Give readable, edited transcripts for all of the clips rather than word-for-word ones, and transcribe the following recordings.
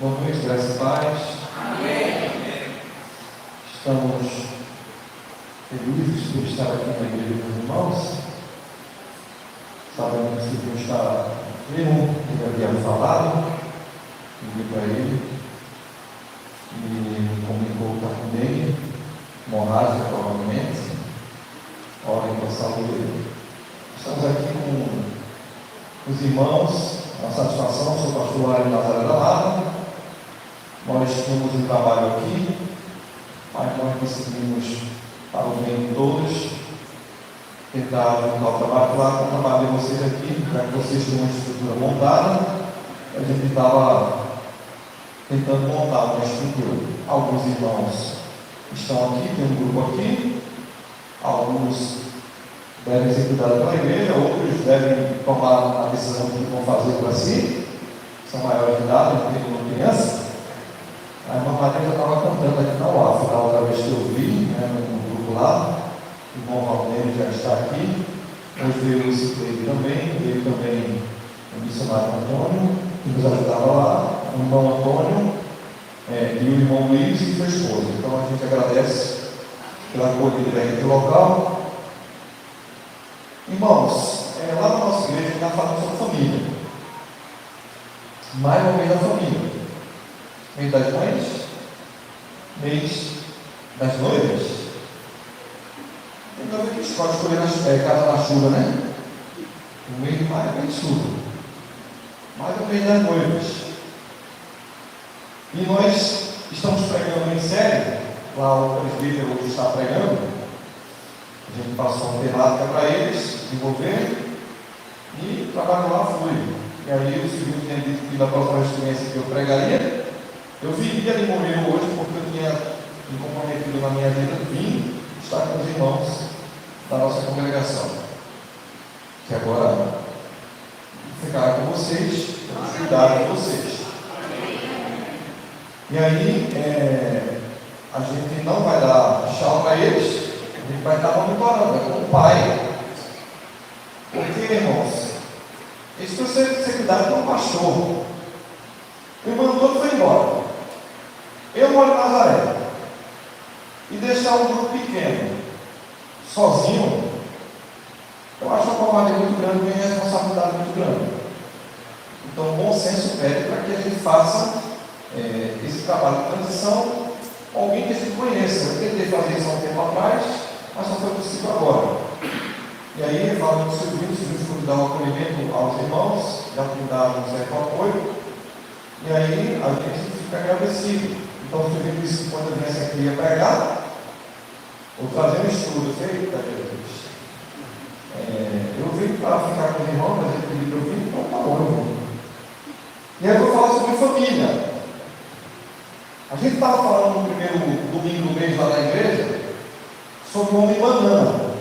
Boa noite, graças e paz. Estamos felizes por estar aqui na igreja dos irmãos. Sabemos que esse dia está firme, que havíamos falado, pedi para ele, e comunicou que está com dengue, hemorrágica provavelmente. Orem para a saúde dele. Estamos aqui com os irmãos, a satisfação, sou o pastor Mário Nazaré da Lava. Nós tínhamos um trabalho aqui, mas nós decidimos, para o bem de todos, tentar juntar o trabalho lá, com o trabalho de vocês aqui, já que vocês têm uma estrutura montada, a gente estava tentando montar uma estrutura. Alguns irmãos estão aqui, tem um grupo aqui, alguns devem ser cuidados pela igreja, outros devem tomar a decisão do que vão fazer para si, são maiores de idade, não tem como criança. A irmã Maria já estava cantando aqui na UAF, da outra vez que eu vi, no grupo lá, o irmão Valdênio já está aqui, hoje veio o Cicleide também, veio também o missionário Antônio, que nos ajudava lá, o irmão Antônio, e o irmão Luiz e sua esposa. Então a gente agradece pela acolhida da igreja local. Irmãos, lá na nossa igreja a gente está falando sobre família, mais ou menos a família. Mês das mães, mês das noivas. Tem noiva que pode escolher casa na chuva, né? O mês de maio é mês de chuva, mas é o mês das noivas. E nós estamos pregando em série, lá o presbítero que está pregando, a gente passou uma temática para eles desenvolver e o trabalho lá foi. E aí o Silvio tinha dito que da próxima experiência que eu pregaria, eu viria de morrer hoje porque eu tinha me comprometido na minha vida vim estar com os irmãos da nossa congregação, que agora ficará com vocês, vamos cuidar de vocês. E aí a gente não vai dar tchau para eles, a gente vai estar monitorando, é como pai. Porque, irmãos, eles precisam ser cuidados por um pastor. O irmão todo foi embora. Eu moro em Nazaré. E deixar um grupo pequeno, sozinho, eu acho uma covardia muito grande e uma responsabilidade muito grande. Então, o bom senso pede para que a gente faça esse trabalho de transição com alguém que a gente conheça. Eu tentei fazer isso há um tempo atrás, mas não foi possível agora. E aí, falando do Silvio foi dar um acolhimento aos irmãos, já tem dado um certo apoio, e aí a gente fica agradecido. Então, o Silvio disse que quando eu viesse aqui ia pregar, vou fazer um estudo, eita Jesus. Eu vim para ficar com os irmãos, mas ele pediu para eu vir, então tá bom, irmão. E aí eu vou falar sobre família. A gente estava falando no primeiro domingo do mês lá na igreja, sobre o homem banana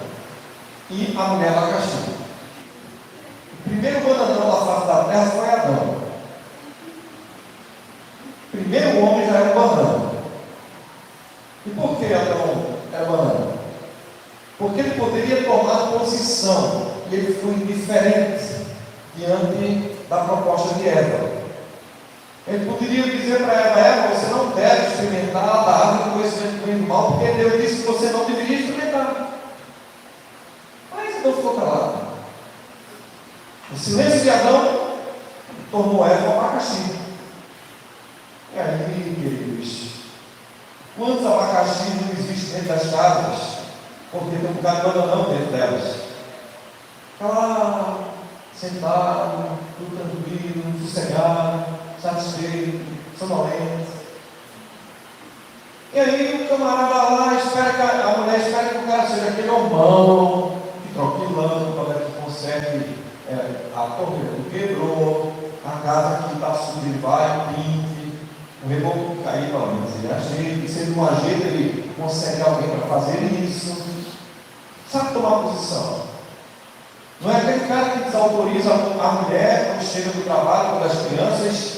e a mulher abacaxi. O primeiro bananão da face da terra foi Adão. O primeiro homem já era banana. E por que Adão era banana? Porque ele poderia tomar posição e ele foi indiferente diante da proposta de Eva. Ele poderia dizer para Eva: você não deve experimentar da árvore do conhecimento do bem e do mal, porque Deus disse que você não deveria experimentar. Mas Adão ficou calado. O silêncio de Adão tornou Eva um abacaxi. E aí, queridos, quantos abacaxis não existem dentro das casas? Porque tem um bocado de bananão dentro delas. Está lá, sentado, tudo tranquilo, sossegado, satisfeito, sonolento. E aí o camarada lá espera que a mulher espera que o cara seja aquele homão, que troque lâmpada, que conserve a torneira que quebrou, a casa que está suja, ele vai, pinte, o reboco que caiu, pelo menos ele ajeita, se ele não ajeita, ele consegue alguém para fazer isso. Sabe tomar posição? Não é aquele cara que desautoriza a mulher quando chega do trabalho, quando as crianças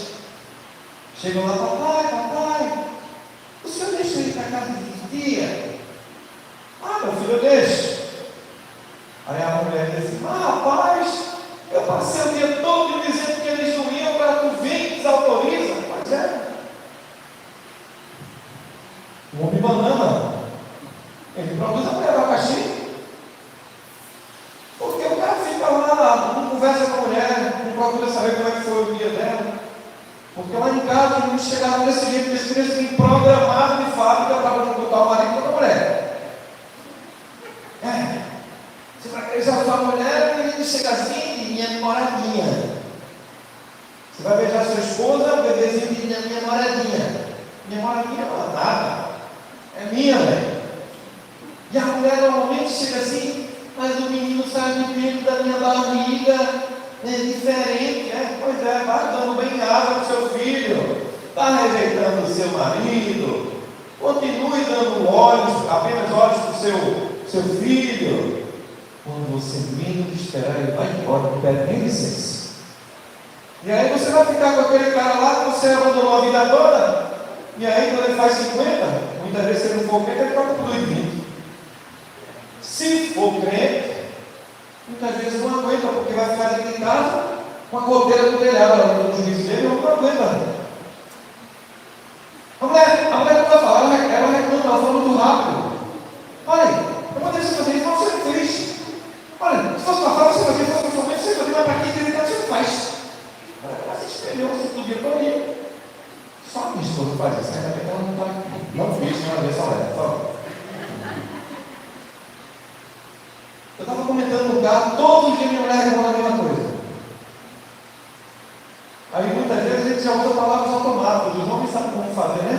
chegam lá: papai, o senhor deixa ele para casa de dia? Ah, meu filho, eu deixo. Aí a mulher diz assim: rapaz, eu passei o dia todo dizendo que eles não iam, agora tu vem e desautoriza. Pois é. Um homem banana, ele produz a mulher abacaxi. Porque o cara fica lá, não conversa com a mulher, não procura saber como é que foi o dia dela. Porque lá em casa não chegaram desse jeito, eles queriam ser programados de fábrica para botar o marido com a mulher. Você vai beijar a sua mulher e ele chega assim, minha namoradinha. Você vai beijar sua esposa, o bebezinho de minha namoradinha. Minha namoradinha não é nada. É minha, velho. E a mulher normalmente chega assim, mas o menino sai de dentro da minha barriga, é diferente, Pois é, vai dando bem asa para o seu filho, está rejeitando o seu marido, continue dando olhos, apenas olhos para o seu filho. Quando você menos esperar, ele vai embora, não pede nem licença. E aí você vai ficar com aquele cara lá que você abandonou a vida toda, e aí quando ele faz 50, muitas vezes se ele não for crente, ele toca por 20. Se for crente, muitas vezes não aguenta, porque vai ficar dentro de casa com a goteira do telhado no juízo dele, não aguenta. A mulher não vai falar, ela reclama, ela fala muito rápido. Olha aí, eu mandei você fazer isso, mas você não fez. Olha, se fosse para falar, você fazia, se fosse para sua mãe, você fazia, mas para quem tem você não faz. Ela se espelhou, você podia para mim. Só a minha esposa faz isso, ainda bem que ela não está aqui. Não fiz, não é só ela. Eu estava comentando no carro, todos os dias minha mulher reclamando a mesma coisa. Aí muitas vezes a gente já usa palavras automáticas, os homens sabem como fazer, né?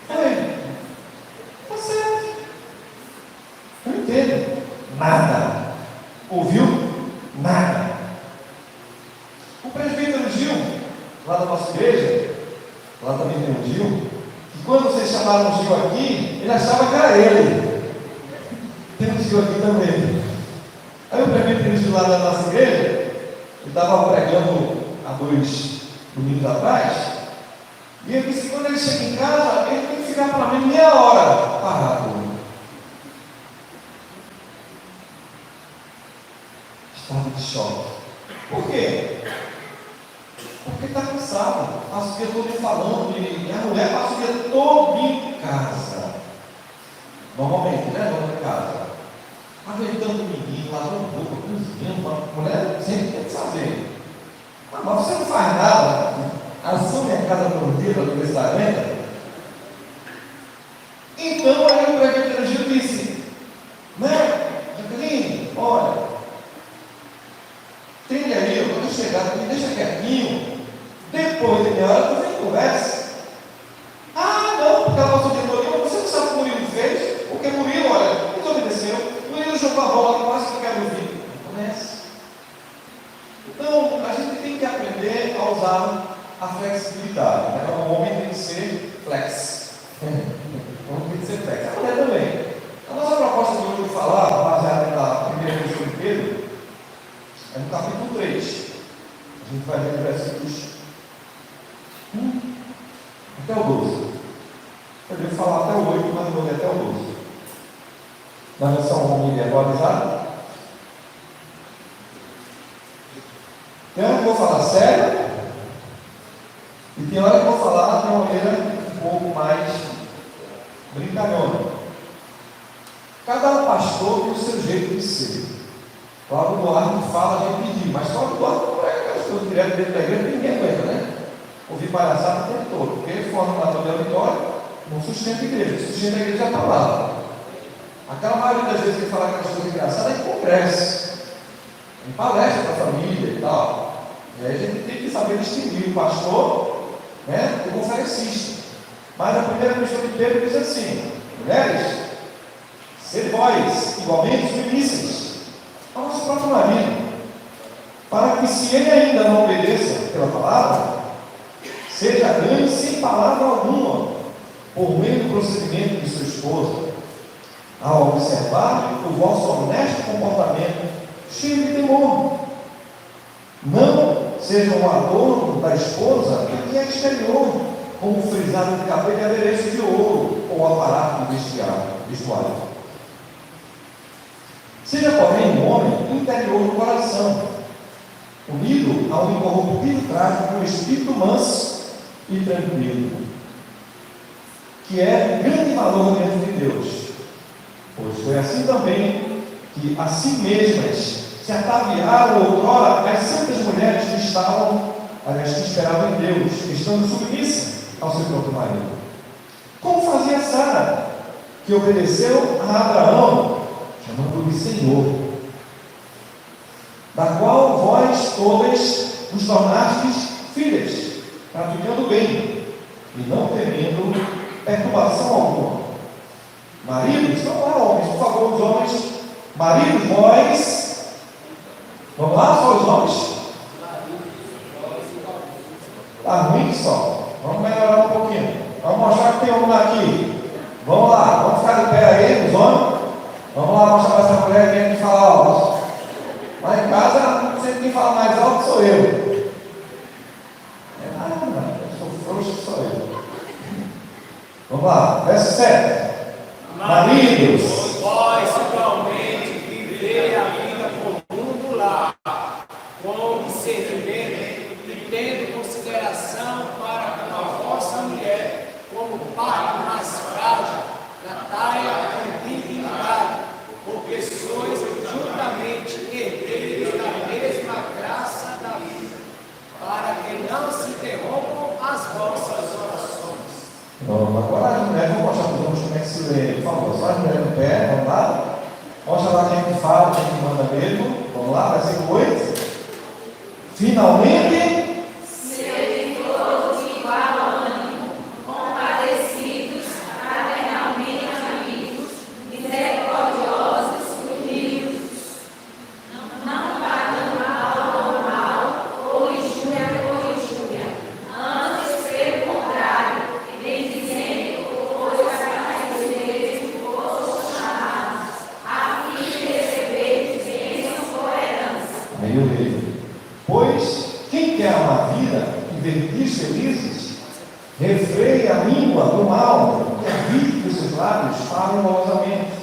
Falei, tá certo. Eu não entendo. Nada. Ouviu? Nada. O presbítero Gil, lá da nossa igreja, lá também tem um Gil, que quando vocês chamaram o Gil aqui, ele achava que era ele. Tem um Gil aqui também. Aí o presbítero Gil lá da nossa igreja, ele estava pregando há 2 domingos atrás, e ele disse que quando ele chega em casa, ele tem que ficar pelo menos meia hora parado. Estava de choque. Por quê? Porque está cansado, passa o dia todo falando, e a mulher passa o dia todo em casa. Normalmente, né? Dona de casa. Aguentando o menino, lavando roupa, cozinhando, a mulher sempre tem que fazer. Mas você não faz nada, assume a casa por dia, não vê se aguenta. Então aí o presbítero Gil disse, né, Jacqueline, olha, tem ali, quando eu chegar, me deixa quietinho, depois de meia hora tu vem e conversa. Ah, não, porque ela passou o dia todo, você não sabe o que o Murilo fez, porque Murilo, olha, desobedeceu, Murilo jogou a bola, quase que eu quero ouvir. Começa. Então, a gente tem que aprender a usar a flexibilidade. Né? O homem tem que ser flex. O homem tem que ser flex. A mulher também. A nossa proposta de hoje falar, baseada na primeira questão de Pedro, é no capítulo 3. A gente vai ler versículos 1 até o 12. Eu devo falar até o 8, mas eu vou ler até o 12. Na versão Almeida atualizada. Tem hora que eu vou falar sério, e tem hora que eu vou falar de uma maneira um pouco mais brincalhona. Cada pastor tem o seu jeito de ser. Cláudio Duarte fala, a gente pedir, mas Cláudio Duarte não prega aquelas coisas direto dentro da igreja, ninguém aguenta, né? Ouvir palhaçada o tempo todo, porque ele forma uma de auditório, não sustenta a igreja, sustenta a igreja a palavra. Aquela maioria das vezes que ele fala aquelas coisas engraçadas é em congresso, em palestra para a família e tal. E aí a gente tem que saber distinguir o pastor, né, do conferencista. Mas a primeira questão de Pedro diz assim: mulheres, sede vós igualmente submissas ao nosso próprio marido, para que, se ele ainda não obedeça pela palavra, seja grande sem palavra alguma, por meio do procedimento de sua esposa, ao observar o vosso honesto comportamento cheio de temor. Não seja um adorno da esposa que é exterior, como frisado de cabelo e adereço de ouro, ou aparato de vestuário. Seja, porém, um homem interior do coração, unido a um incorruptível traje com um espírito manso e tranquilo, que é grande valor diante de Deus, pois foi assim também que a si mesmas se ataviaram outrora as santas mulheres que estavam, aliás, que esperavam em Deus, estando submissas ao seu próprio marido. Como fazia Sara, que obedeceu a Abraão, chamando-lhe Senhor, da qual vós todas vos tornastes filhas, praticando o bem, e não temendo perturbação alguma. Maridos, estão lá, homens, por favor, os homens, maridos, vós, vamos lá, só os homens? Está ruim só, vamos melhorar um pouquinho, vamos mostrar que tem um aqui, vamos lá, vamos ficar de pé aí, os homens, vamos lá mostrar para essa mulher que a gente fala alto. Lá em casa, sempre quem fala mais alto sou eu. É nada, eu sou frouxo, sou eu. Vamos lá, verso 7. Maridos, vós igualmente vivei a vida comum do lar, com discernimento e tendo consideração para com a vossa mulher, como parte mais frágil, tratai-a com dignidade, porque sois juntamente herdeiros da mesma graça da vida, para que não se interrompam as vossas orações. Agora as mulheres, vou mostrar para os homens como é que se lê, por favor. Só as mulheres no pé, vamos lá. Mostra lá quem que fala, quem que manda mesmo. Vamos lá, versículo 8. Finalmente, serem todos de igual ânimo, compadecidos, fraternalmente amigos, misericordiosos, humildes, não pagando mal com mal, ou injúria por injúria, antes pelo contrário, bendizendo, pois para receber foram chamados, a fim de receber bênçãos por herança. aí eu leio. Pois quem quer uma vida e ver dias felizes, refreie a língua do mal, que habite os seus lábios falem malosamente.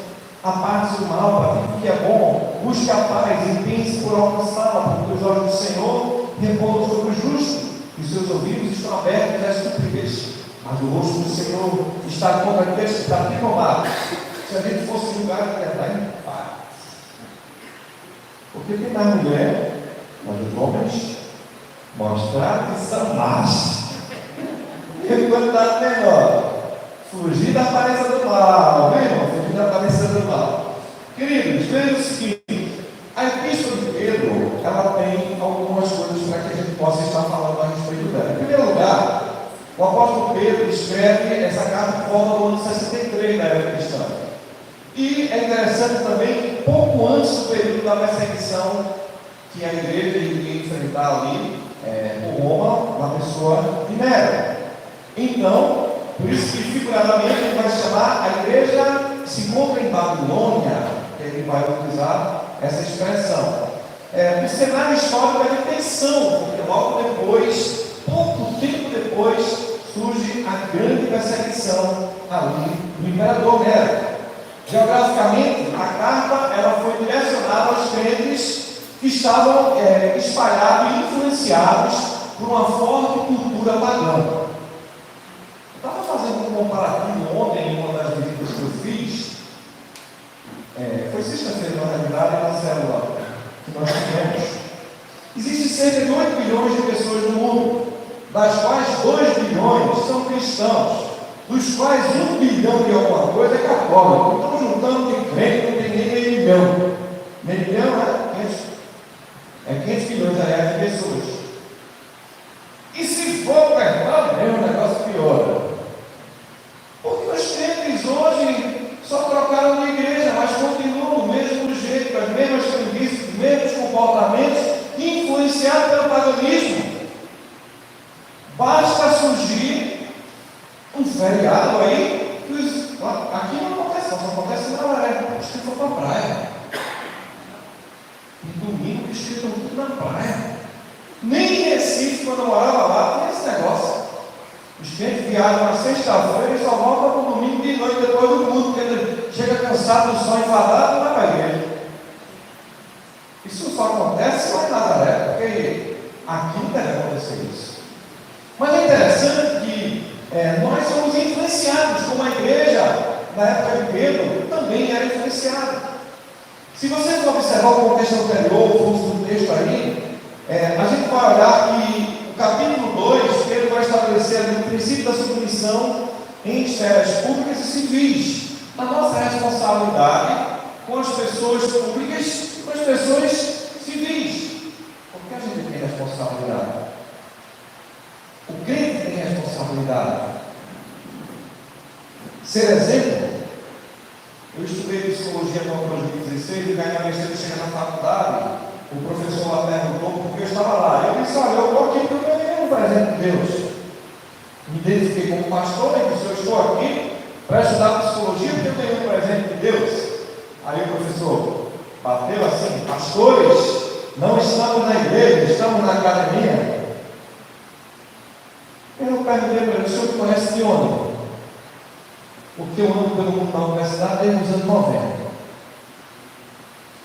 Aparte do mal, para o que é bom, busque a paz e pense por alcançá-la, porque os olhos do Senhor repousam sobre o justo, e seus ouvidos estão abertos às súplicas. Mas o rosto do Senhor está contra aqueles que praticam o mal. Se a gente fosse julgar, ele ia estar em paz. Porque tem na mulher, mas os homens mostrar que são machos. E quando está menor, fugir da aparência do mal, não é, irmão? Fugir da aparência do mal. Queridos, veja o seguinte: a epístola de Pedro, ela tem algumas coisas para que a gente possa estar falando a respeito dela. Em primeiro lugar, o apóstolo Pedro escreve essa carta por volta do ano 63 da era cristã. E é interessante também, pouco antes do período da perseguição que a igreja iria enfrentar ali por Roma, na pessoa de Nero. Então, por isso que figuradamente ele vai chamar a igreja que se encontra em Babilônia, que ele vai utilizar essa expressão. O cenário histórico é de tensão, porque logo depois, pouco tempo depois, surge a grande perseguição ali do imperador Nero. Geograficamente, a carta ela foi direcionada aos crentes que estavam espalhados e influenciados por uma forte cultura pagã. Eu estava fazendo um comparativo ontem em uma das visitas que eu fiz. Foi sexta-feira, na realidade, na célula que nós tivemos. Existem cerca de 8 bilhões de pessoas no mundo, das quais 2 bilhões são cristãos, dos quais 1 bilhão de alguma coisa é católico. Estamos juntando de crente, não tem nem meio milhão. Meio milhão, né? 500 milhões de pessoas. E se for verdade, o negócio piora. Porque os crentes hoje só trocaram de igreja, mas continuam do mesmo jeito, com as mesmas crendices, os mesmos comportamentos, influenciados pelo paganismo. Basta surgir um feriado aí, aqui não acontece, só acontece na hora, os que for para a praia. E domingo os que estão tudo na praia. Nem em Recife, quando eu morava lá, tinha esse negócio. Os crentes viajam na sexta-feira e só voltam no domingo de noite depois do culto, porque ele chega cansado do sol, enfadado, não vai para a igreja. Isso só acontece lá em Nazaré, porque aqui não deve acontecer isso. Mas é interessante que nós somos influenciados, como a igreja, na época de Pedro, também era influenciada. Se você for observar o contexto anterior, o fluxo do texto aí, a gente vai olhar que o capítulo 2, Pedro vai estabelecer ali o princípio da submissão em esferas públicas e civis, a nossa responsabilidade com as pessoas públicas e com as pessoas civis. Por que a gente tem responsabilidade? O crente tem responsabilidade. Ser exemplo. Eu estudei psicologia no ano 2016 e ganhei a vez que chega na faculdade, o professor lá perguntou porque eu estava lá. Eu disse, olha, eu estou aqui porque eu ganhei um presente de Deus. Me identifiquei como pastor, e disse, eu estou aqui para estudar psicologia porque eu ganhei um presente de Deus. Aí o professor bateu assim, pastores, não estamos na igreja, estamos na academia. Eu perguntei para ele, o senhor conhece de onde? Porque eu ando pelo mundo da universidade desde os anos 90.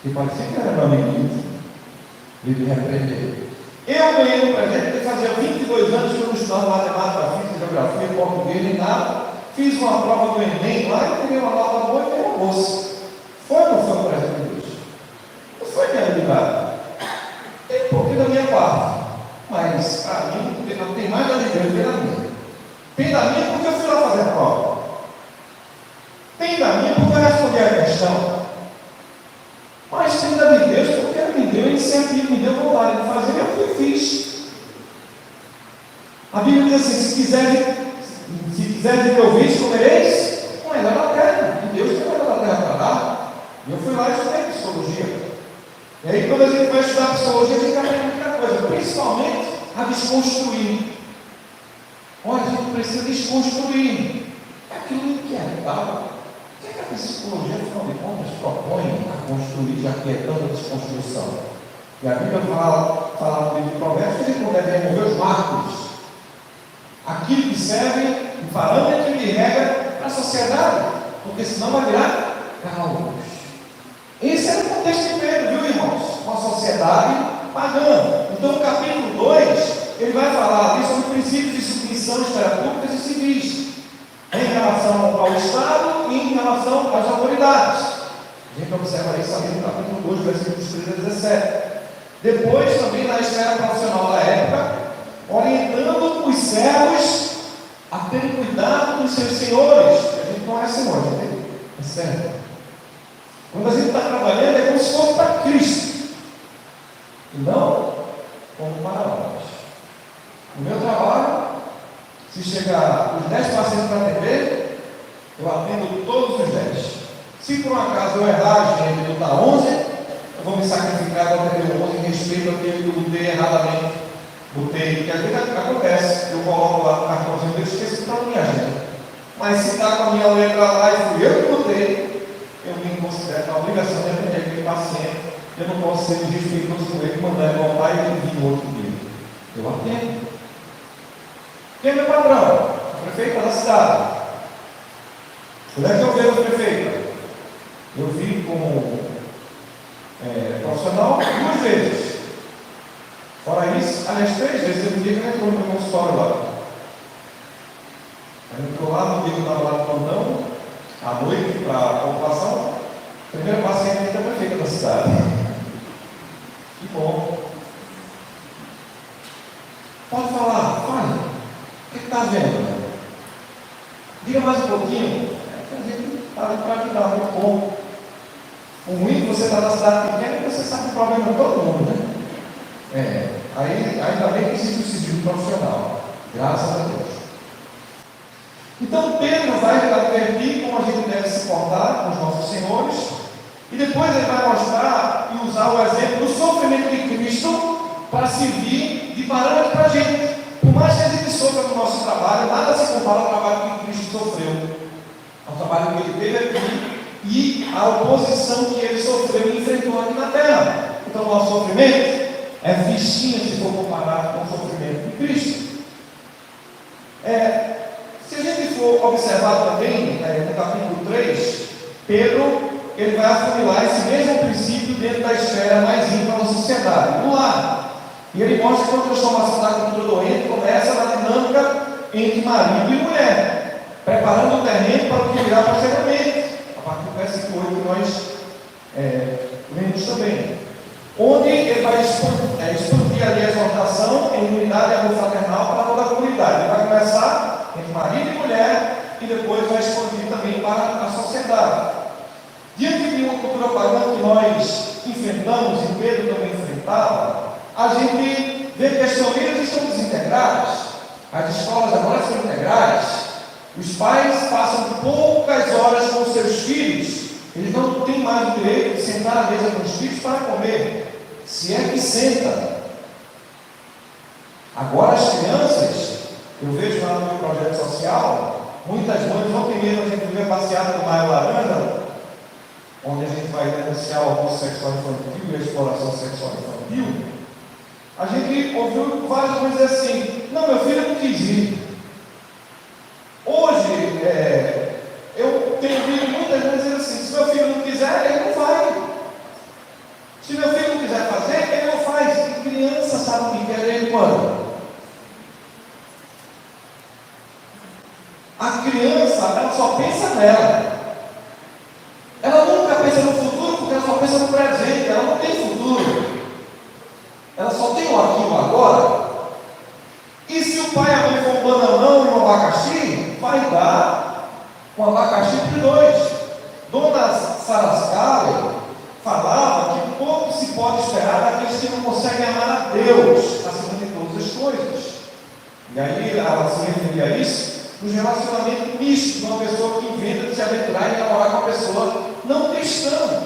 E parecia que era meu amiguinho. Ele me repreendeu. Eu ganhei um presente que fazia 22 anos que eu não estudava matemática, física, geografia, português, nem nada. Fiz uma prova do Enem lá e peguei uma nota boa e ganhei uma bolsa. Foi ou não foi um presente de Deus? Não foi minha habilidade. Tem um pouquinho da minha parte. Mas para mim não tem mais da de Deus, tem da minha. Tem da minha porque eu fui lá fazer a prova. Tem da minha porque eu respondi a questão. Mas tem da de Deus porque Ele me deu iniciativa, me deu vontade de fazer, eu fui e fiz. A Bíblia diz assim, se quiseres de meu vício, comereis com melhor da terra. E Deus tem melhor da terra para dar. E eu fui lá e estudei psicologia. E aí quando a gente vai estudar psicologia, a gente aprende muita coisa, principalmente a desconstruir. Olha, a gente precisa desconstruir. É aquilo inquietável. O que a psicologia, afinal de contas, propõe a construir, já que é tanta desconstrução? E a Bíblia fala no livro de Provérbios que a gente não deve remover os marcos, aquilo que serve de parâmetro e de regra para a sociedade, porque senão vai virar caos. Esse era o contexto de Pedro, viu, irmãos? Uma sociedade pagã. Então, no capítulo 2, ele vai falar ali sobre princípios de submissão esferas públicas e civis, em relação ao Estado e em relação às autoridades. A gente observa isso ali no capítulo 2, versículos 13 a 17. Depois, também na esfera profissional da época, orientando os servos a terem cuidado dos seus senhores. A gente não é senhor, entende? É certo. Quando a gente está trabalhando, é como se fosse para Cristo, e não como para nós. No meu trabalho, se chegar os 10 pacientes para atender, eu atendo todos os 10. Se por um acaso eu errar, gente, eu botar 11, eu vou me sacrificar para atender o 11 em respeito àquele que eu botei erradamente. Porque às vezes acontece, eu coloco lá no cartãozinho, eu esqueço para minha gente. Mas se está com a minha letra lá e fui eu que botei, eu me considero a obrigação de atender aquele paciente. Eu não posso ser desrespeitoso com ele, mandar ele voltar e ele vir no outro dia. Eu atendo. Quem é meu patrão? A prefeita da cidade. Quando é que eu vejo a prefeita? Eu vi como profissional 2 vezes. Fora isso, aliás, 3 vezes eu vi que ela entrou no meu consultório lá. Ela entrou lá no dia que eu estava lá no plantão, à noite, para a população. Primeiro paciente da prefeita da cidade. Que bom. Pode falar, fale. O que está vendo? Diga mais um pouquinho. A gente está ali para ajudar, muito bom. O ruim é que você está na cidade pequena e você sabe o problema de todo mundo, né? Aí ainda bem que existe o sigilo profissional. Graças a Deus. Então Pedro vai advertir como a gente deve se portar com os nossos senhores. E depois ele vai mostrar e usar o exemplo do sofrimento de Cristo para servir de parâmetro para a gente. Por mais que a gente sofra no nosso trabalho, nada se compara ao trabalho que Cristo sofreu, ao trabalho que ele teve aqui e à oposição que ele sofreu e enfrentou aqui na terra. Então, o nosso sofrimento é fichinha se for comparado com o sofrimento de Cristo. Se a gente for observar também, no capítulo 3, Pedro ele vai afunilar esse mesmo princípio dentro da esfera mais íntima da sociedade, no lar. E ele mostra que a transformação da cultura do reino começa na dinâmica entre marido e mulher, preparando o terreno para o que virá posteriormente. A partir do versículo 8 que nós lemos também. Onde ele vai expandir ali a exortação em unidade e amor fraternal para toda a comunidade. Ele vai começar entre marido e mulher e depois vai expandir também para a sociedade. Diante de uma cultura pagã que nós enfrentamos e Pedro também enfrentava, a gente vê que as famílias estão desintegradas, as escolas agora são integrais, os pais passam poucas horas com seus filhos, eles não têm mais o direito de sentar à mesa com os filhos para comer, se é que senta. Agora as crianças, eu vejo lá no meu projeto social, muitas mães, ontem mesmo a gente veio passear no bairro Laranja, onde a gente vai denunciar o abuso sexual infantil e a exploração sexual infantil. A gente ouviu várias coisas assim: não, meu filho não quis ir. Hoje, eu tenho ouvido muitas vezes assim: se meu filho não quiser, ele não vai. Se meu filho não quiser fazer, ele não faz. E criança sabe o que quer desde quando? A criança, ela só pensa nela. Ela nunca pensa no futuro, porque ela só pensa no presente. Ela não tem futuro. Ela só tem o aqui e o agora. E se o pai e a mãe for um bananão e um abacaxi, vai dar um abacaxi para dois. Dona Sarascala falava que pouco se pode esperar daqueles que não conseguem amar a Deus acima de todas as coisas. E aí ela se referia a isso nos relacionamentos mistos, uma pessoa que inventa de se aventurar e namorar com a pessoa não cristã.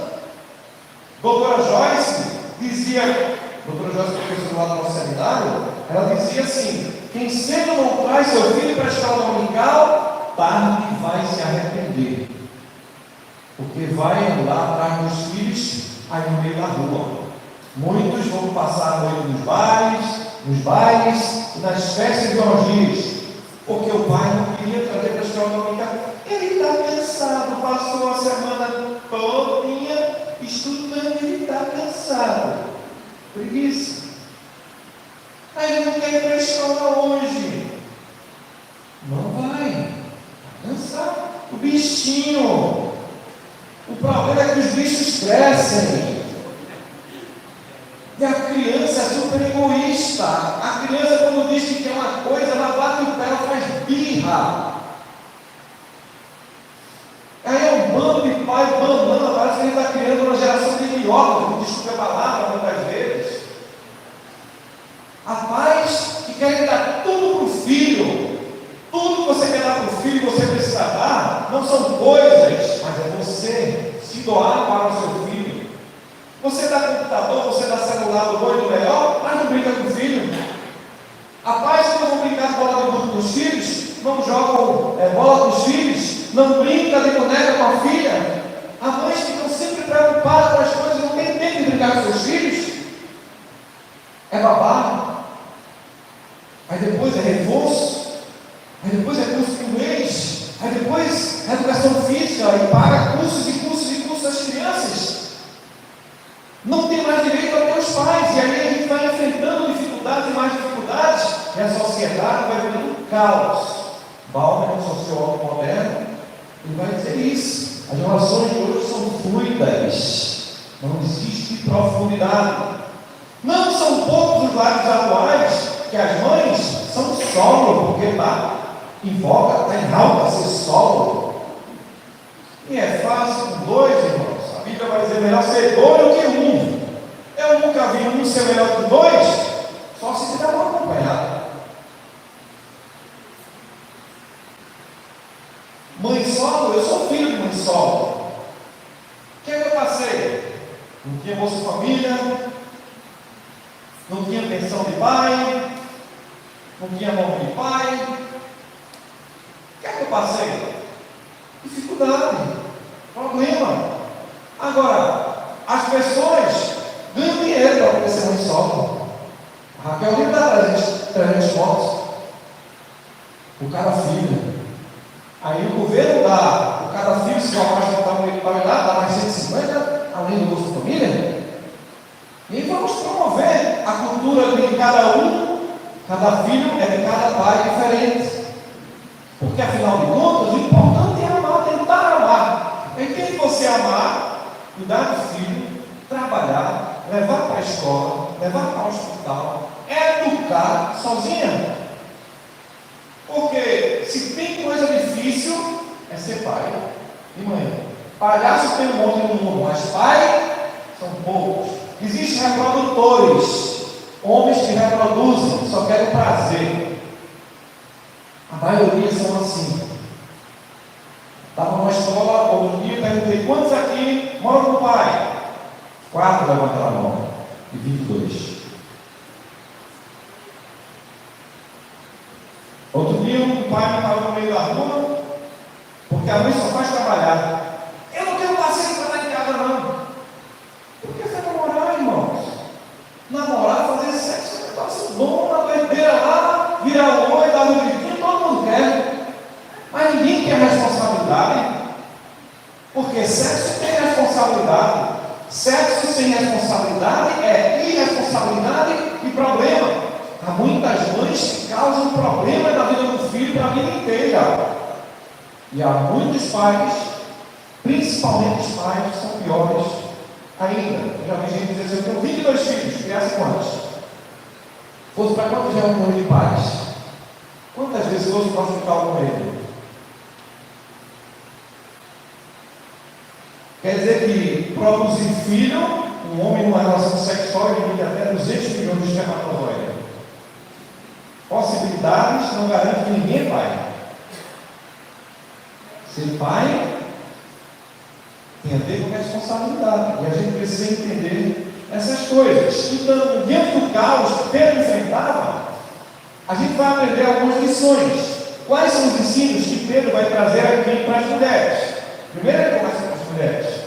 Doutora Joyce dizia, doutora Joyce, professora lá do nosso seminário, ela dizia assim: quem cedo não traz seu filho para a escola dominical, tarde vai se arrepender, porque vai andar atrás dos filhos aí no meio da rua. Muitos vão passar a noite nos bailes e nas festas de orgias, porque o pai não queria trazer para a escola dominical. Ele está cansado, passou a semana todinha estudando, ele está cansado, preguiça. Aí ele não quer ir para a escola hoje. Não vai, está cansado. O bichinho. O problema é que os bichos crescem. E a criança é super egoísta. A criança, quando diz que quer uma coisa, ela bate o pé, ela faz birra. Aí é um bando de pai banana, parece que ele está criando uma geração de minhocas, desculpa a palavra, muitas vezes. Há pais que querem dar tudo para o filho. Tudo que você quer dar para o filho, você precisa dar. Não são coisas, mas é você se doar para o seu filho. Você dá computador, você dá celular do bom e do melhor, mas não brinca com o filho. Há pais que não vão brincar de bola de gude com os filhos, não jogam bola com os filhos, não brinca de boneca com a filha. Há mães que estão sempre preocupadas com as coisas, não tem tempo de brincar com seus filhos. É babado. Aí depois é reforço. Aí depois é curso de inglês. Aí depois é educação física. E paga cursos e cursos e cursos das crianças. Não tem mais direito a ter os pais. E aí a gente vai enfrentando dificuldades e mais dificuldades. E a sociedade vai virando um caos. Bauman, um sociólogo moderno, ele vai dizer isso. As relações de hoje são fluidas. Não existe profundidade. Não são poucos os lares atuais que as mães são solo, porque está em voga, está em alta ser solo. E é fácil com dois, irmãos. A Bíblia vai dizer melhor ser dois do que um. Eu nunca vi um ser melhor que dois, só se tiver uma acompanhada. Mãe solo, eu sou filho de mãe solo. O que é que eu passei? Não tinha Bolsa Família, não tinha pensão de pai, não tinha nome de pai. O que é que eu passei? Dificuldade, problema. Agora, as pessoas ganham dinheiro para poder ser mãe solo. A Raquel nem dá 300 votos. O cara filho. Aí o governo dá, o cada filho, se o rapaz não dá mais 150, além do Bolsa Família. E vamos promover a cultura de cada um, cada filho é de cada pai diferente. Porque afinal de contas, o importante é amar, tentar amar. É quem você amar, cuidar do filho, trabalhar, levar para a escola, levar para o hospital, educar sozinha. Porque se tem coisa difícil, é ser pai e mãe. Palhaço tem um monte no mundo, mas pai são poucos. Existem reprodutores, homens que reproduzem, só querem prazer. A maioria são assim. Estava numa escola, outro dia, perguntei: quantos aqui moram com o pai? 4 levantaram a mão, e 22. Outro dia, um pai me parou no meio da rua, porque a mãe só faz trabalhar. Eu não tenho paciência para estar em casa, não. Por que você namorar, irmãos? Namorar, fazer sexo é um negócio bom, uma doideira lá, virar o olho, dar um gritinho, todo mundo quer. Mas ninguém quer responsabilidade. Porque sexo tem responsabilidade. Sexo sem responsabilidade é irresponsabilidade e problema. Há muitas mães que causam problema na vida do filho para a vida inteira. E há muitos pais, principalmente os pais, que são piores ainda. Eu já vi gente dizer assim: eu tenho 22 filhos, criança quantos? Fosse para quantos já é um número de pais? Quantas vezes fosse para o hospital com ele? Quer dizer que produzir filho, um homem numa relação sexual, ele até 200 milhões de espermatozoides. Possibilidades não garante que ninguém é pai. Ser pai tem a ver com responsabilidade. E a gente precisa entender essas coisas. Então, diante do caos que Pedro enfrentava, a gente vai aprender algumas lições. Quais são os ensinos que Pedro vai trazer aqui para as mulheres? Primeiro ele começa com as mulheres.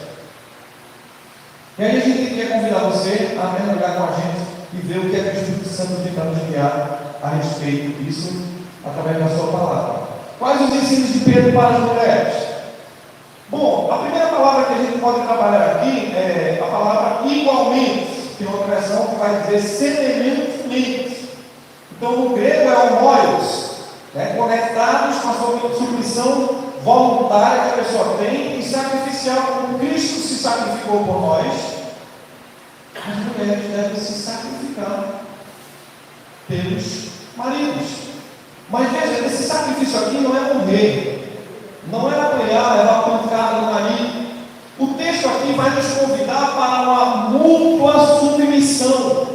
E aí a gente quer convidar você a mergulhar com a gente e ver o que é que o Espírito Santo tem para nos guiar a respeito disso, através da sua palavra. Quais os ensinos de Pedro para as mulheres? Bom, a primeira palavra que a gente pode trabalhar aqui é a palavra igualmente, que é uma versão que vai dizer semelhantemente. Então, no grego é homoios, conectados com a sua submissão voluntária que a pessoa tem e sacrificial, como Cristo se sacrificou por nós. As mulheres devem se sacrificar pelos maridos. Mas veja, esse sacrifício aqui não é morrer, não é apoiar, levar pancada no marido. O texto aqui vai nos convidar para uma mútua submissão.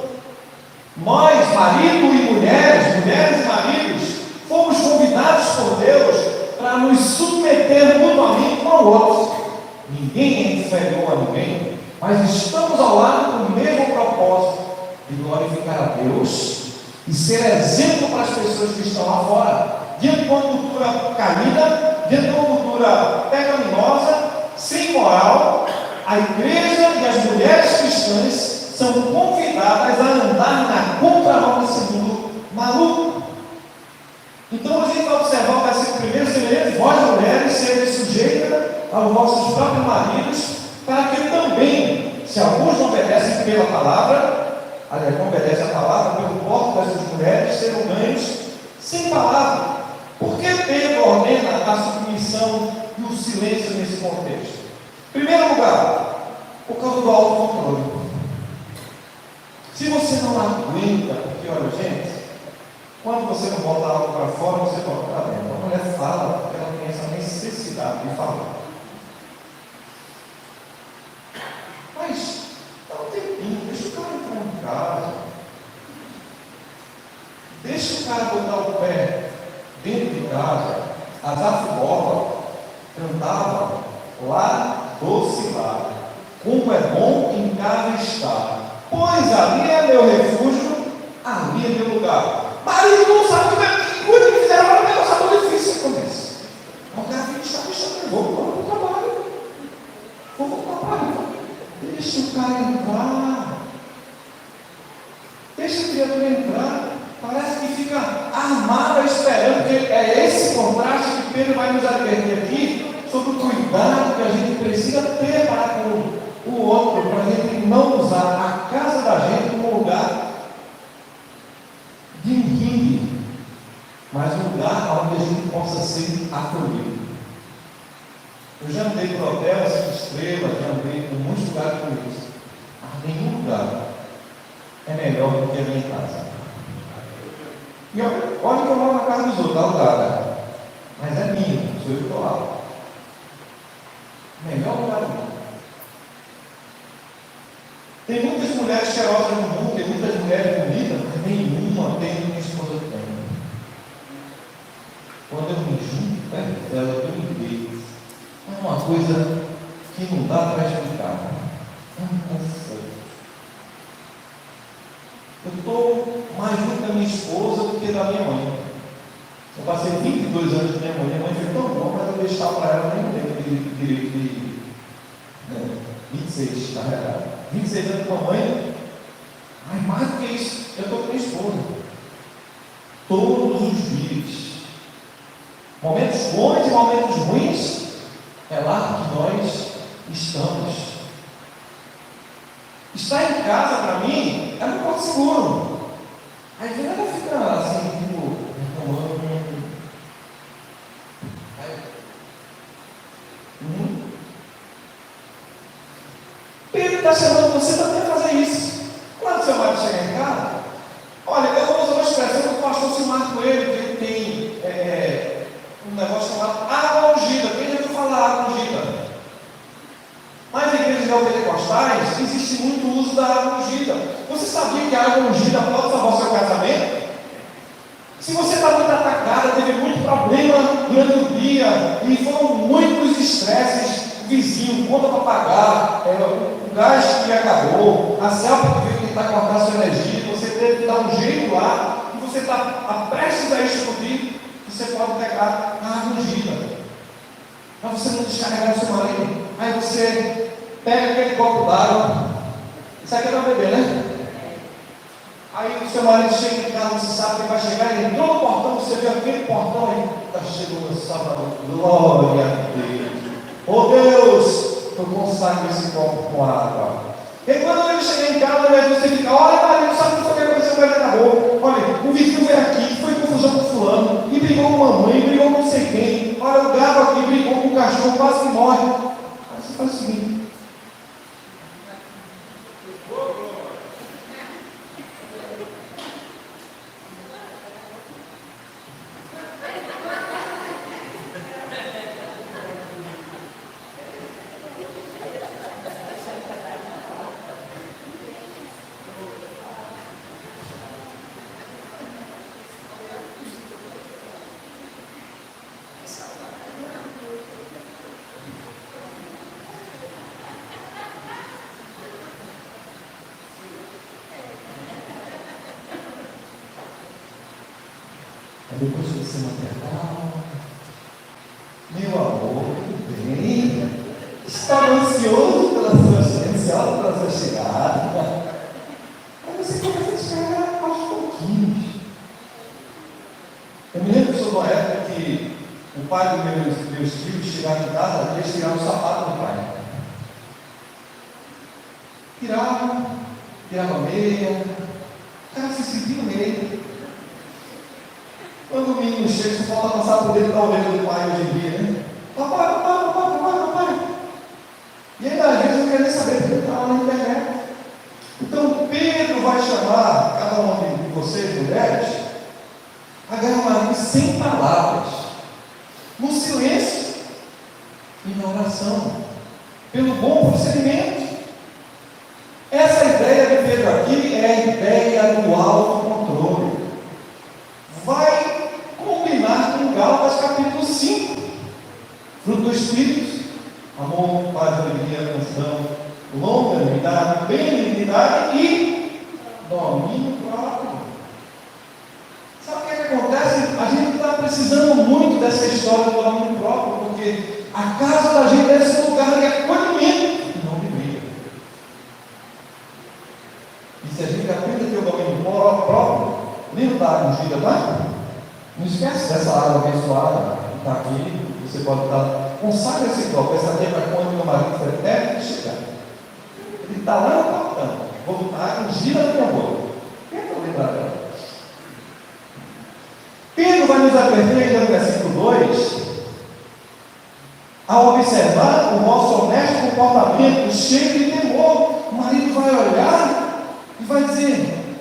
Nós, marido e mulheres, mulheres e maridos, fomos convidados por Deus para nos submeter mutuamente um ao outro. Ninguém é inferior a ninguém, mas estamos ao lado com o mesmo propósito de glorificar a Deus e ser exemplo para as pessoas que estão lá fora. Diante de uma cultura caída, diante de uma cultura pecaminosa, sem moral, a igreja e as mulheres cristãs são convidadas a andar na contramão desse mundo maluco. Então a gente vai observar o versículo primeiro: semelhante, vós mulheres, serem sujeitas aos vossos próprios maridos, para que também, se alguns não obedecem pela palavra, aliás, não obedecem a palavra, pelo porto dessas mulheres, serão ganhos sem palavra. Por que Pedro ordena a submissão e o silêncio nesse contexto? Em primeiro lugar, por causa do autocontrole. Se você não aguenta, porque olha, gente, quando você não bota algo para fora, você bota para dentro. A mulher fala porque ela tem essa necessidade de falar. Mas, dá um tempinho, deixa o cara entrar em casa. Deixa o cara botar o pé dentro de casa. Asaf Borba cantava: lá doce lá, como é bom em casa estar, pois ali é meu refúgio, ali é meu lugar. Marido não sabe o que fizeram para o negócio, sabe o difícil que acontece. O cara fica chateado, vou para o trabalho, vou voltar para ali. Deixa o cara entrar, deixa a criatura entrar. Parece que fica armada esperando, porque é esse contraste que Pedro vai nos advertir aqui sobre o cuidado que a gente precisa ter para com o outro, para a gente não usar a casa da gente como lugar de ringue, mas um lugar onde a gente possa ser acolhido. Eu já andei por hotel, 5 estrelas, já andei por muitos lugares por isso. Mas nenhum lugar é melhor do que a minha casa. E olha que eu moro na casa dos outros, alugada. Mas é minha, sou eu que estou lá. Melhor lugar do mundo. Tem muitas mulheres cheirosas no mundo, tem muitas mulheres bonitas, mas nenhuma tem a minha esposa tem. Quando eu me junto perto dela, eu me vejo. É uma coisa que não dá para explicar. Eu estou mais junto da minha esposa do que da minha mãe. Eu passei 22 anos com minha mãe. Minha mãe foi tão bom, mas eu deixava para ela nem tempo de 26, na verdade. 26 anos com a mãe. Mas mais do que isso, eu estou com minha esposa. Todos os dias. Momentos bons e momentos ruins, é lá que nós estamos. Estar em casa, para mim, é um ponto seguro. Às vezes ela fica assim, tipo, reclamando. Pedro está chamando você também a fazer isso. Quando seu marido chegar em casa, olha, eu vou usar uma expressão que o pastor Silmar Coelho, que ele tem um negócio chamado água ungida. Quem já ouviu falar água ungida? Nas igrejas neopentecostais existe muito uso da água ungida. Você sabia que a água ungida pode salvar o seu casamento? Se você está muito atacada, teve muito problema durante o dia, e foram muitos estresses, o vizinho, conta para pagar, o gás que acabou, a selva que veio tentar cortar a sua energia, você teve que dar um jeito lá, e você está prestes a explodir, você pode pegar a água ungida. Para você não descarregar o seu marido. Aí você pega aquele copo d'água. Isso aqui é para beber, né? Aí o seu marido chega em casa, você sabe que vai chegar, ele entrou no portão, você vê aquele portão aí, está chegando o sábado. Glória a Deus. Oh Deus, eu consagro esse copo com água. E quando ele chegar em casa, você fica, olha, marido, sabe o que aconteceu com ele? Acabou. Olha, o vizinho veio aqui, foi confusão com fulano, e brigou com a mamãe, brigou com não sei quem. Olha, o gato aqui brigou com o cachorro, quase que morre. Aí você faz o seguinte. Depois você maternal, meu amor, tudo bem? Estava ansioso pela sua chegada. Aí você começa a chegar aos pouquinhos. Eu me lembro que sou de uma época que o pai dos meus filhos chegava em casa e eles tiravam o sapato do pai. Tirava a meia, o cara se sentia no meio. Quando o menino chega, você falta passar por dentro da orelha do pai hoje em dia, né? Papai. E ainda às vezes não quer nem saber porque ele está lá na internet. Então Pedro vai chamar cada uma de vocês, mulheres, a ganhar um marido sem palavras, no silêncio e na oração, pelo bom procedimento. Essa ideia de Pedro aqui é a ideia do autocontrole. Vai combinar com Gálatas capítulo 5, fruto do Espírito, amor, paz, alegria, mansidão, longanimidade, benignidade e domínio próprio. Sabe o que acontece? A gente está precisando muito dessa história do domínio próprio, porque a casa da gente deve ser um lugar de acolhimento e não de briga. E se a gente aprende a ter o domínio próprio, lembra da água ungida, tá? Não esquece dessa água abençoada que está aqui. Você pode estar. Consagra esse copo. Essa aqui é para quando meu marido foi até chegar. Ele está lá no portão. Vou botar água ungida na minha boca. Tenta lembrar dela. Pedro vai nos advertir ainda no versículo 2, ao observar o vosso honesto comportamento cheio de temor. O marido vai olhar e vai dizer: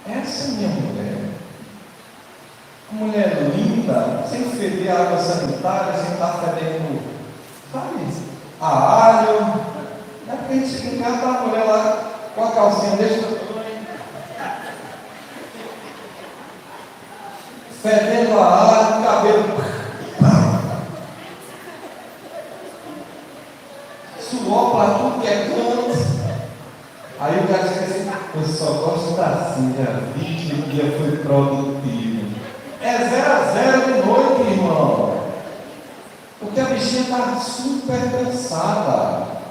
essa é minha mulher, uma mulher linda, sem feder água sanitária, sem estar fedendo, sabe, a alho. É porque a gente chega em casa, tá a mulher lá com a calcinha desse tamanho, fedendo a alho, o cabelo suor para tudo que é canto. Aí o cara diz assim: eu só gosto assim, já vi que o dia foi produtivo. É 0-0 de noite, irmão. Porque a bichinha está super cansada.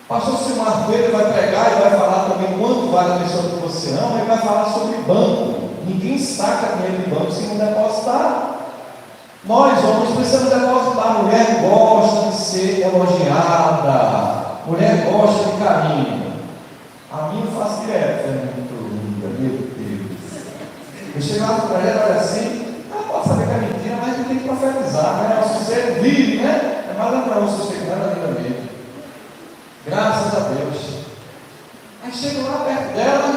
Pastor Silmar Coelho vai pregar e vai falar também quanto vale a pessoa que você ama, e vai falar sobre banco. Ninguém saca dinheiro de banco se não depositar. Nós, homens, precisamos depositar. A mulher gosta de ser elogiada, mulher gosta de carinho. A minha eu faço direto, é muito linda, meu Deus. Eu chego lá no projeto, olha assim, pode saber que é mentira, mas a gente tem que profetizar, né? Nosso ser vive, né? É maravilhoso você chegar na vida mesmo. Graças a Deus. Aí chego lá perto dela,